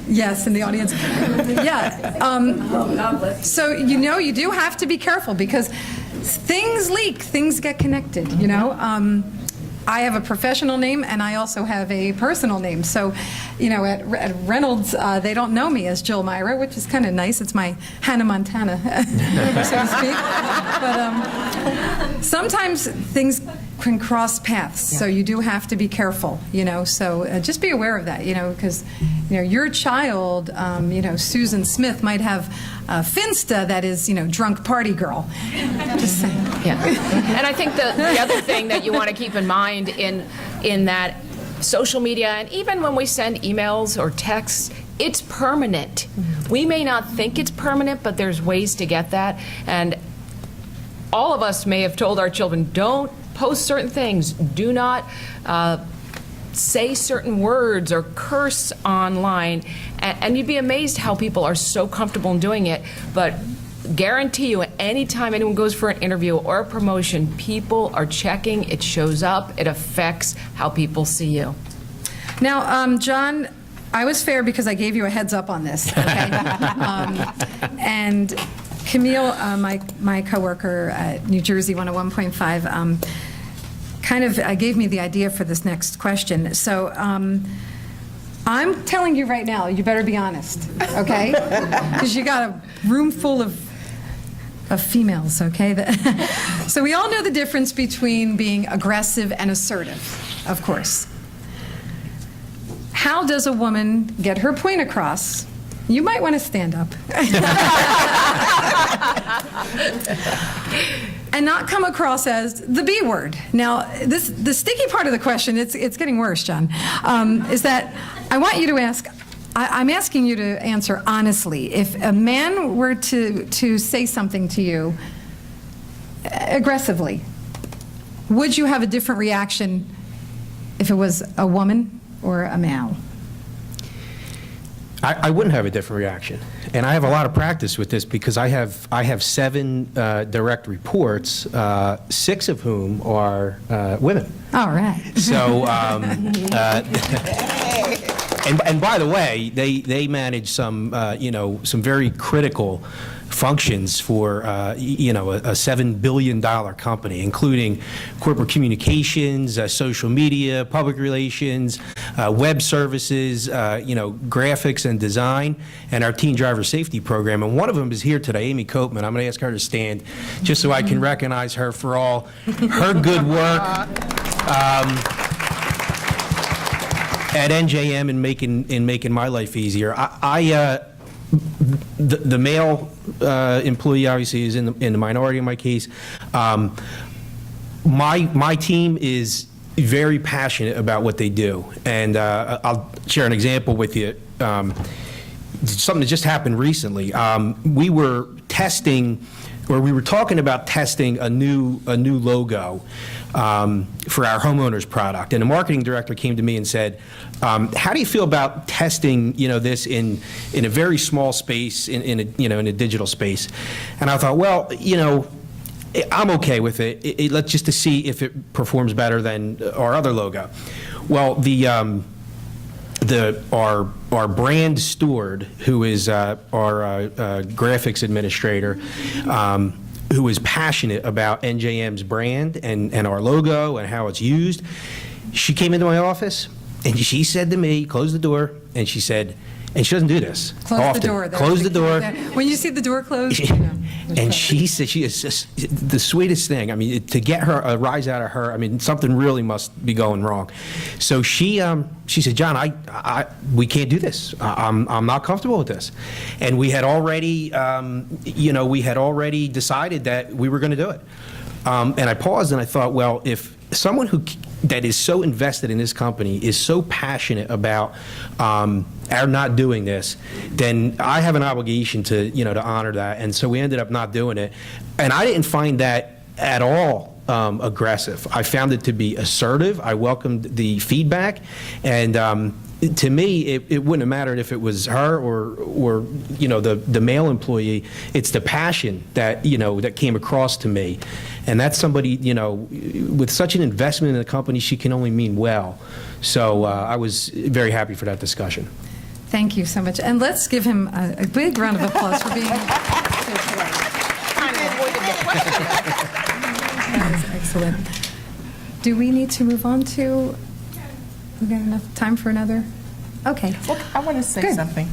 Yes, in the audience. Yeah. So, you do have to be careful because things leak, things get connected, I have a professional name and I also have a personal name. So, at Reynolds, they don't know me as Jill Myra, which is kind of nice. It's my Hannah Montana, so to speak. But sometimes things can cross paths, so you do have to be careful, So just be aware of that, because, your child, Susan Smith might have Finsta that is, drunk party girl. Just saying. Yeah. And I think the other thing that you want to keep in mind in that social media, and even when we send emails or texts, it's permanent. We may not think it's permanent, but there's ways to get that. And all of us may have told our children, don't post certain things, do not say certain words or curse online, and you'd be amazed how people are so comfortable in doing it. But guarantee you, anytime anyone goes for an interview or a promotion, people are checking, it shows up, it affects how people see you. Now, John, I was fair because I gave you a heads up on this, okay? And Camille, my coworker at New Jersey 101.5, kind of gave me the idea for this next question. So I'm telling you right now, you better be honest, okay? Because you got a room full of females, okay? So we all know the difference between being aggressive and assertive, of course. How does a woman get her point across? You might want to stand up. And not come across as the B word. Now, the sticky part of the question, it's getting worse, John, is that I want you to ask, I'm asking you to answer honestly. If a man were to say something to you aggressively, would you have a different reaction if it was a woman or a male? I wouldn't have a different reaction, and I have a lot of practice with this because I have 7 direct reports, 6 of whom are women. All right. So, and by the way, they manage some some very critical functions for a $7 billion company, including corporate communications, social media, public relations, web services, graphics and design, and our teen driver safety program. And one of them is here today, Amy Copeman. I'm going to ask her to stand just so I can recognize her for all her good work at NJM in making my life easier. The male employee obviously is in the minority in my case. My team is very passionate about what they do, and I'll share an example with you. Something that just happened recently. We were testing, or we were talking about testing a new logo for our homeowners product, and the marketing director came to me and said, "How do you feel about testing, this in a very small space, in a digital space?" And I thought, well, I'm okay with it. Let's just to see if it performs better than our other logo. Well, our brand steward, who is our graphics administrator, who is passionate about NJM's brand and our logo and how it's used, she came into my office and she said to me, close the door, and she said, and she doesn't do this Close often. the door. Close the door. When you see the door closed, And she said, she is just the sweetest thing. I mean, to get her a rise out of her, I mean, something really must be going wrong. So she said, "John, we can't do this. I'm not comfortable with this." And we had already, decided that we were going to do it. And I paused and I thought, well, if someone that is so invested in this company is so passionate about our not doing this, then I have an obligation to honor that. And so we ended up not doing it. And I didn't find that at all aggressive. I found it to be assertive. I welcomed the feedback, and to me, it wouldn't have mattered if it was her or the male employee. It's the passion that that came across to me, and that's somebody with such an investment in the company. She can only mean well. So I was very happy for that discussion. Thank you so much. And let's give him a big round of applause for being here today. That was excellent. Do we need to move on to, we got enough time for another? Okay. Well, I want to say Good. something.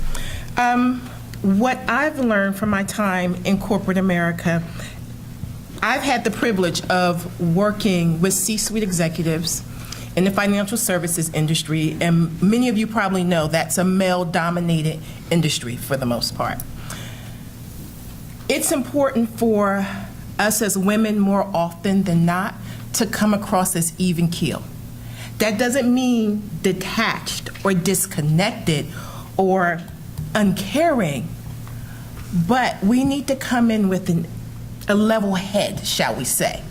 What I've learned from my time in corporate America, I've had the privilege of working with C-suite executives in the financial services industry, and many of you probably know that's a male-dominated industry for the most part. It's important for us as women more often than not to come across as even keel. That doesn't mean detached or disconnected or uncaring, but we need to come in with a level head, shall we say.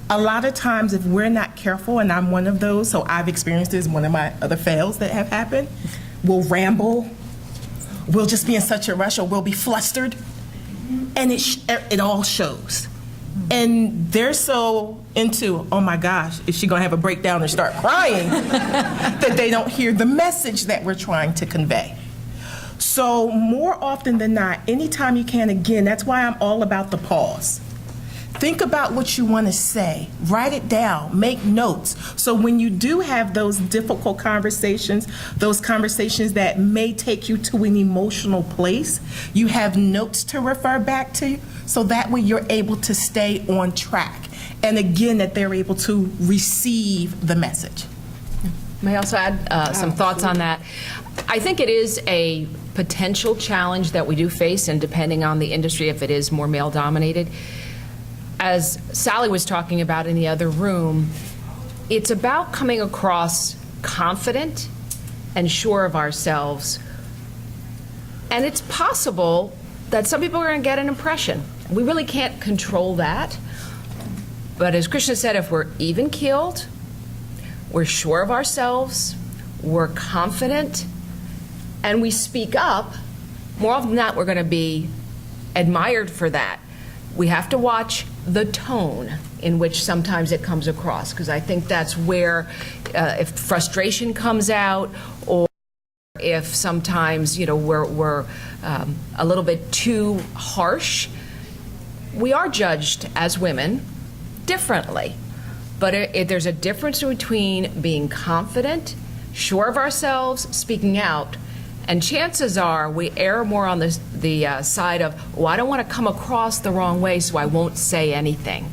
A lot of times if we're not careful, and I'm one of those, so I've experienced this, one of my other fails that have happened, we'll ramble, we'll just be in such a rush, or we'll be flustered, and it all shows. And they're so into, oh my gosh, is she gonna have a breakdown or start crying, that they don't hear the message that we're trying to convey. So more often than not, anytime you can, again, that's why I'm all about the pause. Think about what you want to say. Write it down. Make notes. So when you do have those difficult conversations, those conversations that may take you to an emotional place, you have notes to refer back to, so that way you're able to stay on track. And again, that they're able to receive the message. May I also add some thoughts on that? I think it is a potential challenge that we do face, and depending on the industry, if it is more male-dominated. As Sally was talking about in the other room, it's about coming across confident and sure of ourselves. And it's possible that some people are going to get an impression. We really can't control that. But as Krishna said, if we're even-keeled, we're sure of ourselves, we're confident, and we speak up, more often than not, we're going to be admired for that. We have to watch the tone in which sometimes it comes across, because I think that's where if frustration comes out, or if sometimes we're a little bit too harsh, we are judged as women differently. But there's a difference between being confident, sure of ourselves, speaking out, and chances are we err more on the side of, well, I don't want to come across the wrong way, so I won't say anything.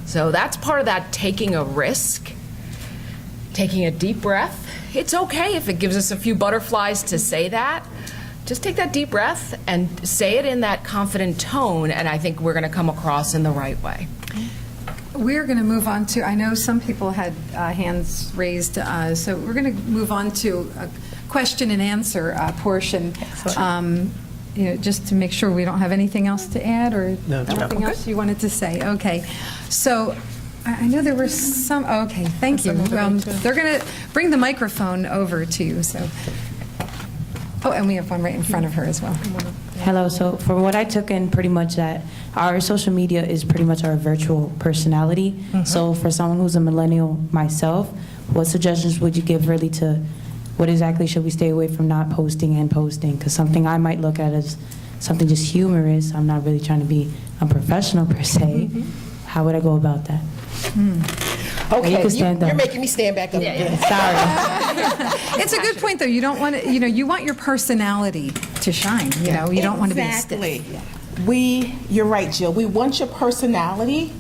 So that's part of that taking a risk, taking a deep breath. It's okay if it gives us a few butterflies to say that. Just take that deep breath and say it in that confident tone, and I think we're going to come across in the right way. We're going to move on to, I know some people had hands raised, so we're going to move on to a question and answer portion. Just to make sure we don't have anything else to add, or anything else you wanted to say. Okay. So I know there were some, okay, thank you. They're going to bring the microphone over to you. So. Oh, and we have one right in front of her as well. Hello. So from what I took in, pretty much that our social media is pretty much our virtual personality. Mm-hmm. So for someone who's a millennial myself, what suggestions would you give really to what exactly should we stay away from not posting and posting? Because something I might look at as something just humorous, I'm not really trying to be a professional per se. Mm-hmm. How would I go about that? Okay, you're making me stand back up again. Sorry. It's a good point, though. You don't want to, you want your personality to shine. You don't want to be stiff. Exactly. You're right, Jill. We want your personality,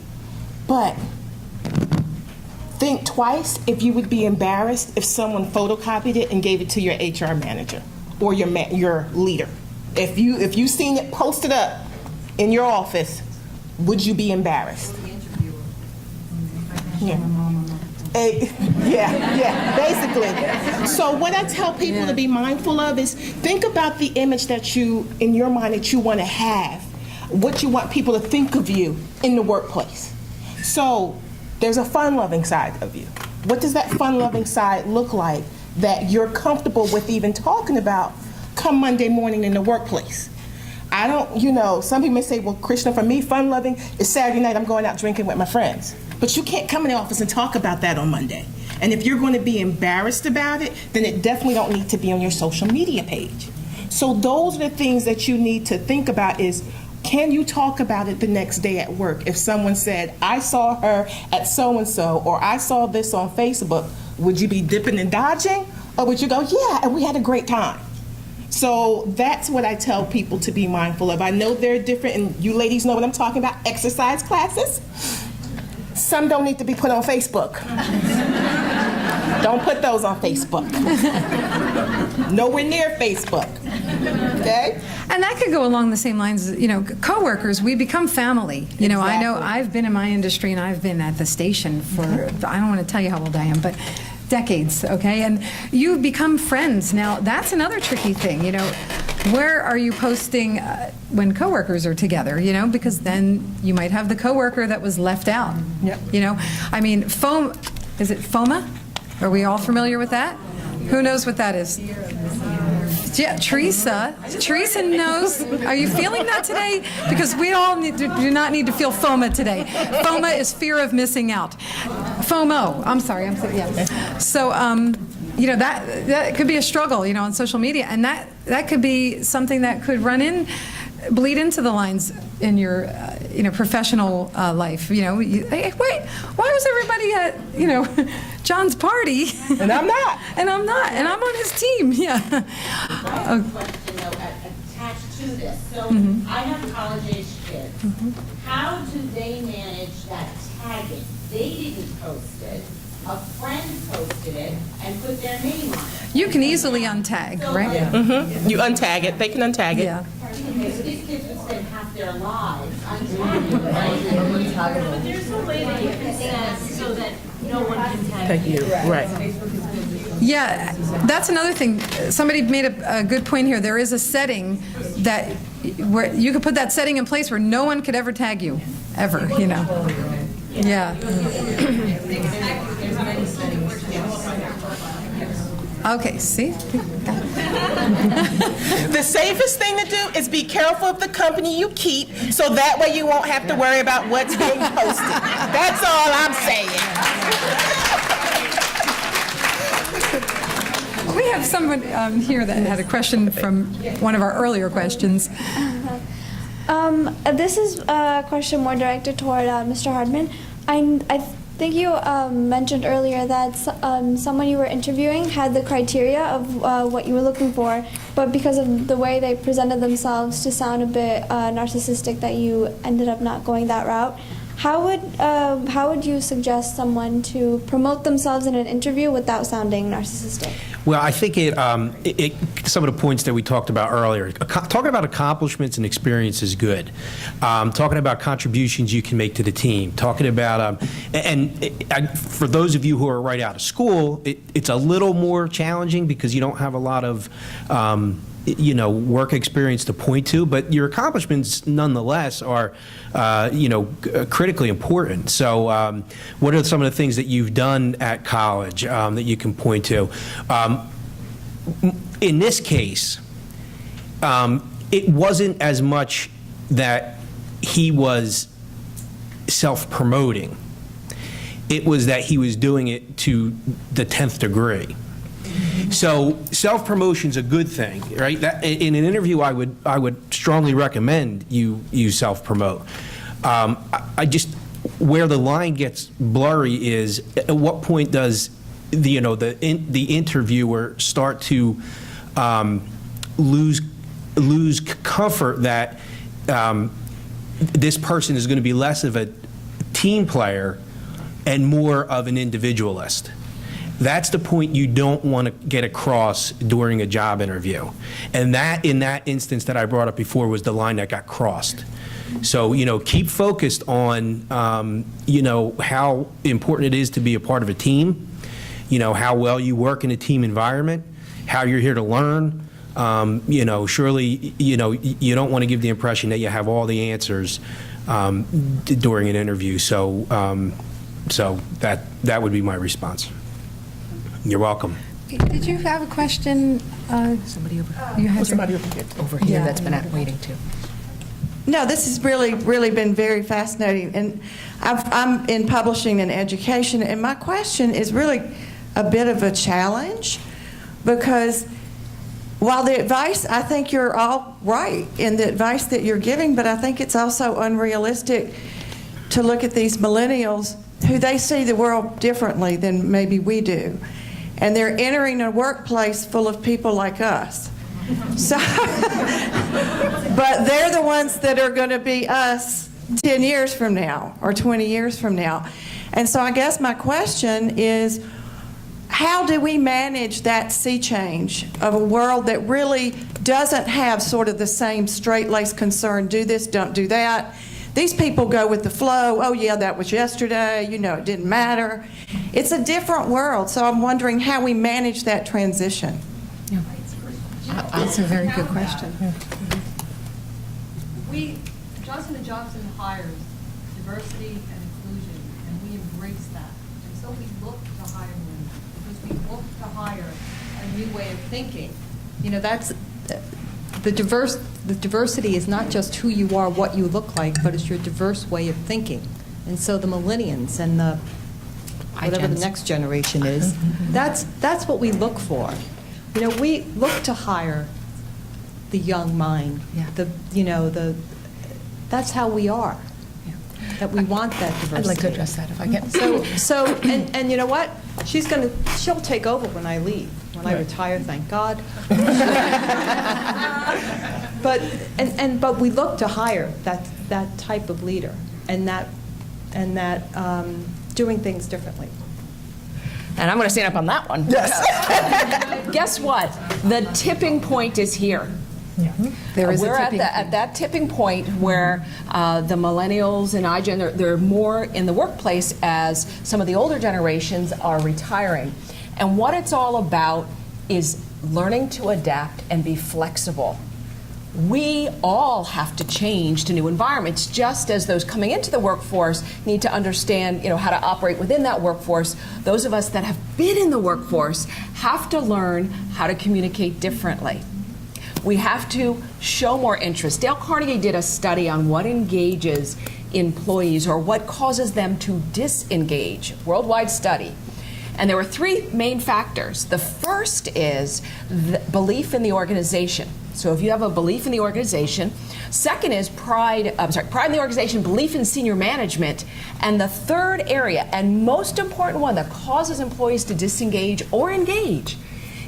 but think twice if you would be embarrassed if someone photocopied it and gave it to your HR manager or your leader. If you seen it posted up in your office, would you be embarrassed? Yeah, basically. So what I tell people to be mindful of is think about the image that in your mind that you want to have, what you want people to think of you in the workplace. So there's a fun-loving side of you. What does that fun-loving side look like that you're comfortable with even talking about come Monday morning in the workplace? I don't, some people may say, well, Krishna, for me, fun-loving is Saturday night, I'm going out drinking with my friends. But you can't come in the office and talk about that on Monday. And if you're going to be embarrassed about it, then it definitely don't need to be on your social media page. So those are the things that you need to think about is, can you talk about it the next day at work? If someone said, I saw her at so-and-so, or I saw this on Facebook, would you be dipping and dodging? Or would you go, yeah, and we had a great time? So that's what I tell people to be mindful of. I know they're different, and you ladies know what I'm talking about, exercise classes. Some don't need to be put on Facebook. Don't put those on Facebook. Nowhere near Facebook. Okay? And that could go along the same lines, coworkers, we become family. Exactly. I know I've been in my industry and I've been at the station for, I don't want to tell you how old I am, but decades, okay? And you become friends. Now, that's another tricky thing, where are you posting when coworkers are together, because then you might have the coworker that was left out. Yep. Is it FOMA? Are we all familiar with that? Who knows what that is? Yeah, Teresa knows. Are you feeling that today? Because we all do not need to feel FOMA today. FOMA is fear of missing out. FOMO. I'm sorry. Yeah. So you know, that could be a struggle, you know, on social media, and that could be something that could bleed into the lines in your, you know, professional life. You know, hey, wait, why was everybody at, you know, John's party? And I'm not. And I'm not, and I'm on his team, yeah. I have a question, though, attached to this. So I have college-age kids. How do they manage that tagging? They didn't post it. A friend posted it and put their name on it. You can easily untag, right? You untag it. They can untag it. Yeah. Okay, so these kids would spend half their lives untagged, right? But there's a way that you can set so that no one can tag you. Right. Yeah, that's another thing. Somebody made a good point here. There is a setting that where you could put that setting in place where no one could ever tag you, ever, you know. Yeah. Okay, see? The safest thing to do is be careful of the company you keep, so that way you won't have to worry about what's being posted. That's all I'm saying. We have someone here that had a question from one of our earlier questions. This is a question more directed toward Mr. Hardiman. I think you mentioned earlier that someone you were interviewing had the criteria of what you were looking for, but because of the way they presented themselves to sound a bit narcissistic, that you ended up not going that route. How would you suggest someone to promote themselves in an interview without sounding narcissistic? Well, I think some of the points that we talked about earlier. Talking about accomplishments and experience is good. Talking about contributions you can make to the team. Talking about, for those of you who are right out of school, it's a little more challenging because you don't have a lot of work experience to point to, but your accomplishments nonetheless are, critically important. So what are some of the things that you've done at college that you can point to? In this case, it wasn't as much that he was self-promoting. It was that he was doing it to the 10th degree. So self-promotion's a good thing, right? That, in an interview, I would strongly recommend you self-promote. I just, where the line gets blurry is at what point does the interviewer start to lose comfort that this person is going to be less of a team player and more of an individualist. That's the point you don't want to get across during a job interview. And that, in that instance that I brought up before, was the line that got crossed. So, keep focused on, how important it is to be a part of a team, how well you work in a team environment, how you're here to learn. Surely, you don't want to give the impression that you have all the answers during an interview. So that would be my response. You're welcome. Did you have a question? Somebody over Over here. here that's been waiting too. No, this has really been very fascinating. And I'm in publishing and education, and my question is really a bit of a challenge, because while the advice, I think you're all right in the advice that you're giving, but I think it's also unrealistic to look at these millennials who they see the world differently than maybe we do. And they're entering a workplace full of people like us. So, but they're the ones that are going to be us 10 years from now or 20 years from now. And so I guess my question is, how do we manage that sea change of a world that really doesn't have sort of the same straight-laced concern, do this, don't do that? These people go with the flow. Oh, yeah, that was yesterday. It didn't matter. It's a different world. So I'm wondering how we manage that transition. That's a very good question. Johnson & Johnson hires diversity and inclusion, and we embrace that. And so we look to hire women because we look to hire a new way of thinking. That's the diversity is not just who you are, what you look like, but it's your diverse way of thinking. And so the millennials and the whatever the next generation is, that's what we look for. You know, we look to hire the young mind. That's how we are. That we want that diversity. I'd like to address that if I can. And you know what? She'll take over when I leave, when I retire, thank God. But we look to hire that type of leader and that doing things differently. And I'm going to stand up on that one. Yes. Guess what? The tipping point is here. There is We're a tipping at that tipping point where the millennials and iGen, they're more in the workplace as some of the older generations are retiring. And what it's all about is learning to adapt and be flexible. We all have to change to new environments, just as those coming into the workforce need to understand, how to operate within that workforce. Those of us that have been in the workforce have to learn how to communicate differently. We have to show more interest. Dale Carnegie did a study on what engages employees or what causes them to disengage, worldwide study. And there were three main factors. The first is the belief in the organization. So if you have a belief in the organization. Second is pride in the organization, belief in senior management. And the third area, and most important one that causes employees to disengage or engage,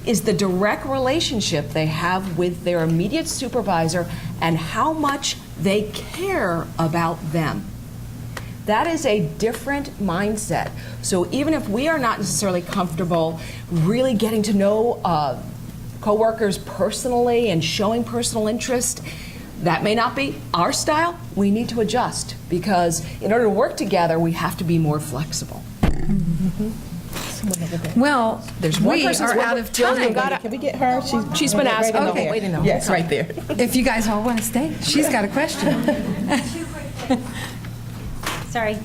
is the direct relationship they have with their immediate supervisor and how much they care about them. That is a different mindset. So even if we are not necessarily comfortable really getting to know coworkers personally and showing personal interest, that may not be our style. We need to adjust because in order to work together, we have to be more flexible. Well, There's one we person's are out of time. Can we get her? She's been asking. Okay. Waiting though. Yes, right there. If you guys all want to stay, she's got a question. Sorry.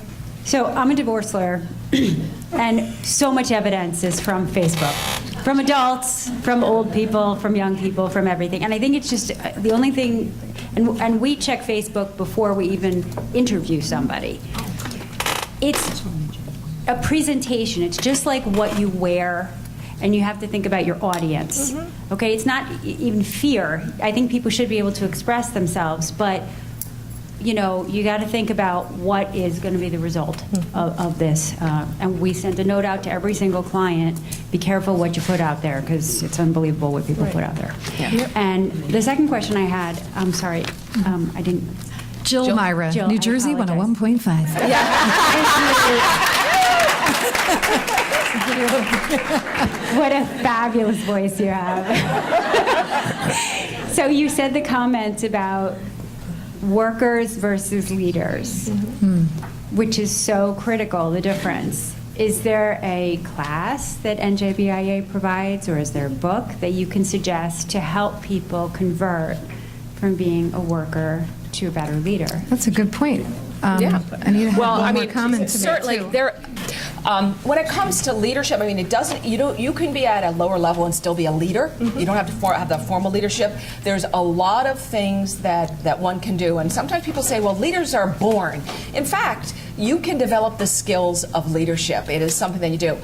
So I'm a divorce lawyer, and so much evidence is from Facebook, from adults, from old people, from young people, from everything. And I think it's just the only thing, and we check Facebook before we even interview somebody. It's a presentation. It's just like what you wear, and you have to think about your audience. Okay, it's not even fear. I think people should be able to express themselves, but you got to think about what is going to be the result of this. And we sent a note out to every single client, be careful what you put out there, because it's unbelievable what people put out there. And the second question I had, I'm sorry, I didn't. Jill Myra, Jill, New I Jersey, apologize. 101.5. What a fabulous voice you have. So you said the comment about workers versus leaders, which is so critical, the difference. Is there a class that NJBIA provides, or is there a book that you can suggest to help people convert from being a worker to a better leader? That's a good point. Anita had one more comment to make, certainly too. when it comes to leadership, I mean, it doesn't. You can be at a lower level and still be a leader. You don't have to have the formal leadership. There's a lot of things that one can do, and sometimes people say, "Well, leaders are born." In fact, you can develop the skills of leadership. It is something that you do.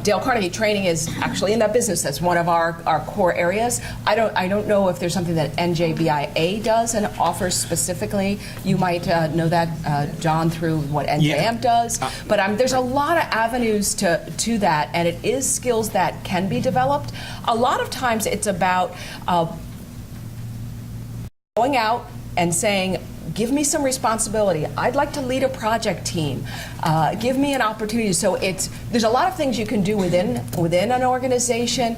Dale Carnegie training is actually in that business. That's one of our core areas. I don't know if there's something that NJBIA does and offers specifically. You might know that, John, through what NJM does. But there's a lot of avenues to that, and it is skills that can be developed. A lot of times it's about going out and saying, give me some responsibility. I'd like to lead a project team. Give me an opportunity. So there's a lot of things you can do within an organization.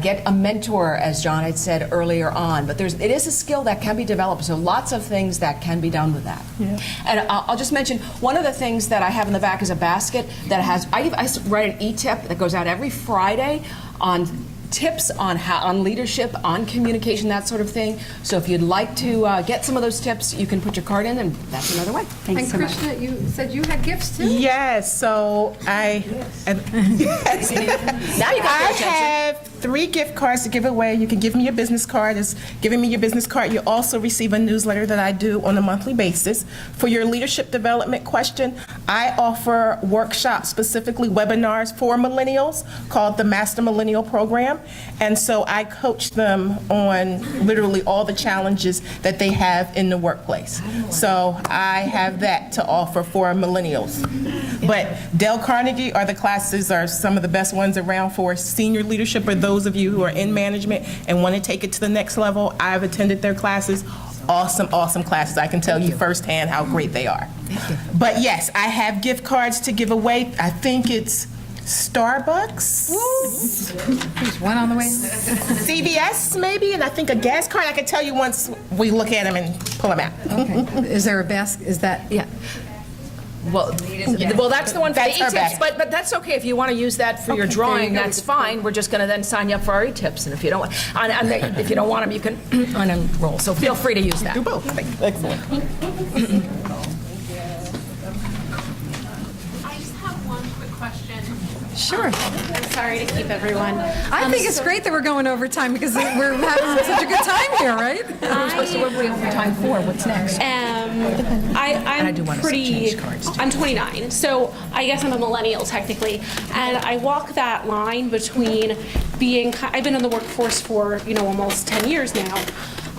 Get a mentor, as John had said earlier on. But it is a skill that can be developed. So lots of things that can be done with that. Yeah. And I'll just mention one of the things that I have in the back is a basket that has. I write an e-tip that goes out every Friday on tips on leadership, on communication, that sort of thing. So if you'd like to get some of those tips, you can put your card in, and that's another way. Thanks And so much. Krishna, you said you had gifts too? Yes, so Now you got I the attention. have 3 gift cards to give away. You can give me your business card. As giving me your business card, you also receive a newsletter that I do on a monthly basis. For your leadership development question, I offer workshops, specifically webinars for millennials called the Master Millennial Program. And so I coach them on literally all the challenges that they have in the workplace. So I have that to offer for millennials. But Dale Carnegie classes are some of the best ones around for senior leadership, or those of you who are in management and want to take it to the next level. I've attended their classes. Awesome, awesome classes. I can tell you firsthand how great they are. But yes, I have gift cards to give away. I think it's Starbucks. There's one on the way. CVS maybe, and I think a gas card. I can tell you once we look at them and pull them out. Okay. Is there a basket? Is that? Yeah. Well, that's the one for the That's our e-tips, basket. but that's okay. If you want to use that for your drawing, that's fine. We're just going to then sign you up for our e-tips, and if you don't, if you don't want them, you can unenroll. So feel free to use that. Do both. Excellent. I just have one quick question. Sure. I'm sorry to keep everyone. I think it's great that we're going over time because we're having such a good time here, right? What are we over time for? What's next? I'm pretty. I'm 29, so I guess I'm a millennial technically, and I walk that line between being. I've been in the workforce for almost 10 years now.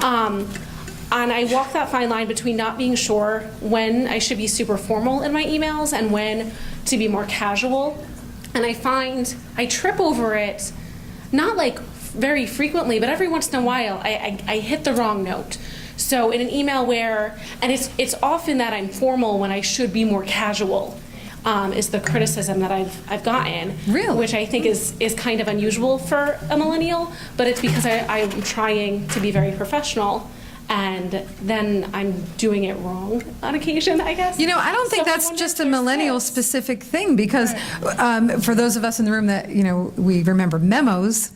And I walk that fine line between not being sure when I should be super formal in my emails and when to be more casual. And I find I trip over it, not like very frequently, but every once in a while I hit the wrong note. So in an email and it's often that I'm formal when I should be more casual, is the criticism that I've gotten. Really? Which I think is kind of unusual for a millennial, but it's because I'm trying to be very professional. And then I'm doing it wrong on occasion, I guess. I don't think that's just a millennial-specific thing because for those of us in the room that, we remember memos,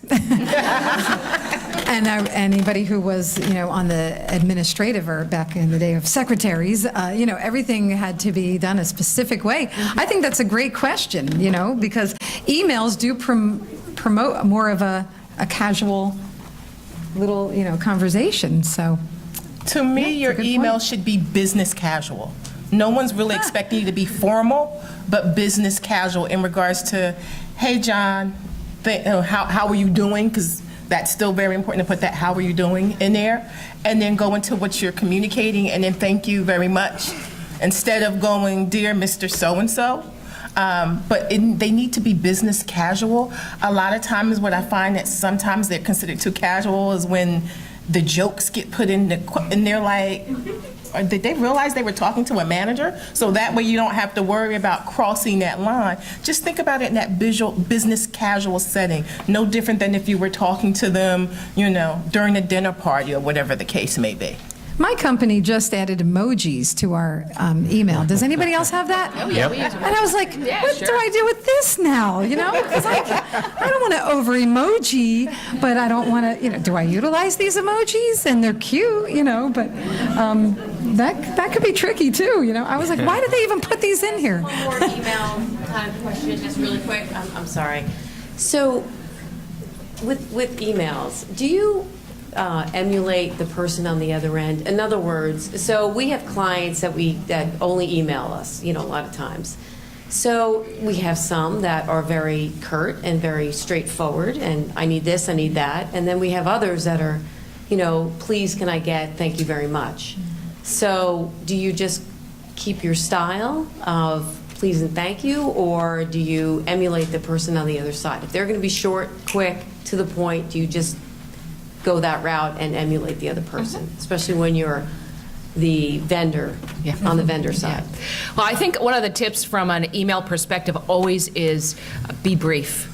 and anybody who was, on the administrative or back in the day of secretaries, everything had to be done a specific way. I think that's a great question, because emails do promote more of a casual little, conversation, so. To me, your email should be business casual. No one's really expecting you to be formal, but business casual in regards to, hey, John, how are you doing? Because that's still very important to put that how are you doing in there. And then go into what you're communicating, and then thank you very much. Instead of going, dear Mr. So-and-so. But they need to be business casual. A lot of times what I find that sometimes they're considered too casual is when the jokes get put in and they're like, did they realize they were talking to a manager? So that way you don't have to worry about crossing that line. Just think about it in that visual business casual setting. No different than if you were talking to them, during a dinner party or whatever the case may be. My company just added emojis to our email. Does anybody else have that? Oh, yeah, we use them. And I was like, what do I do with this now? Because I don't want to over-emoji, but I don't want to, do I utilize these emojis? And they're cute, but that could be tricky too, I was like, why did they even put these in here? One more email kind of question, just really quick. I'm sorry. So with emails, do you emulate the person on the other end? In other words, so we have clients that only email us, a lot of times. So we have some that are very curt and very straightforward, and I need this, I need that. And then we have others that are, please can I get, thank you very much. So do you just keep your style of please and thank you, or do you emulate the person on the other side? If they're going to be short, quick, to the point, do you just go that route and emulate the other person, especially when you're the vendor, on the vendor side? Yeah. Well, I think one of the tips from an email perspective always is be brief.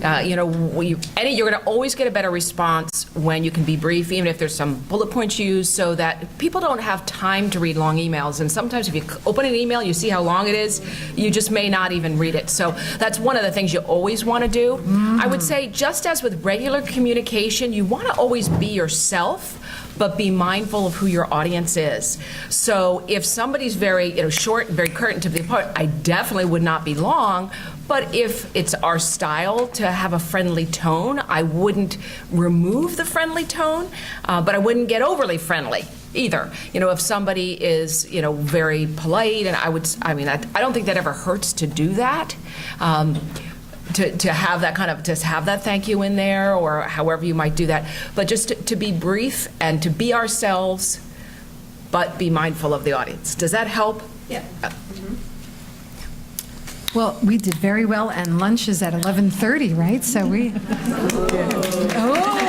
You're going to always get a better response when you can be brief, even if there's some bullet points you use, so that people don't have time to read long emails. And sometimes if you open an email, you see how long it is, you just may not even read it. So that's one of the things you always want to do. I would say, just as with regular communication, you want to always be yourself, but be mindful of who your audience is. So if somebody's very short and very curt and to the point, I definitely would not be long. But if it's our style to have a friendly tone, I wouldn't remove the friendly tone, but I wouldn't get overly friendly either. If somebody is, very polite, and I don't think that ever hurts to do that. To have that have that thank you in there, or however you might do that. But just to be brief and to be ourselves, but be mindful of the audience. Does that help? Yeah. Well, we did very well, and lunch is at 11:30, right? So we... Oh!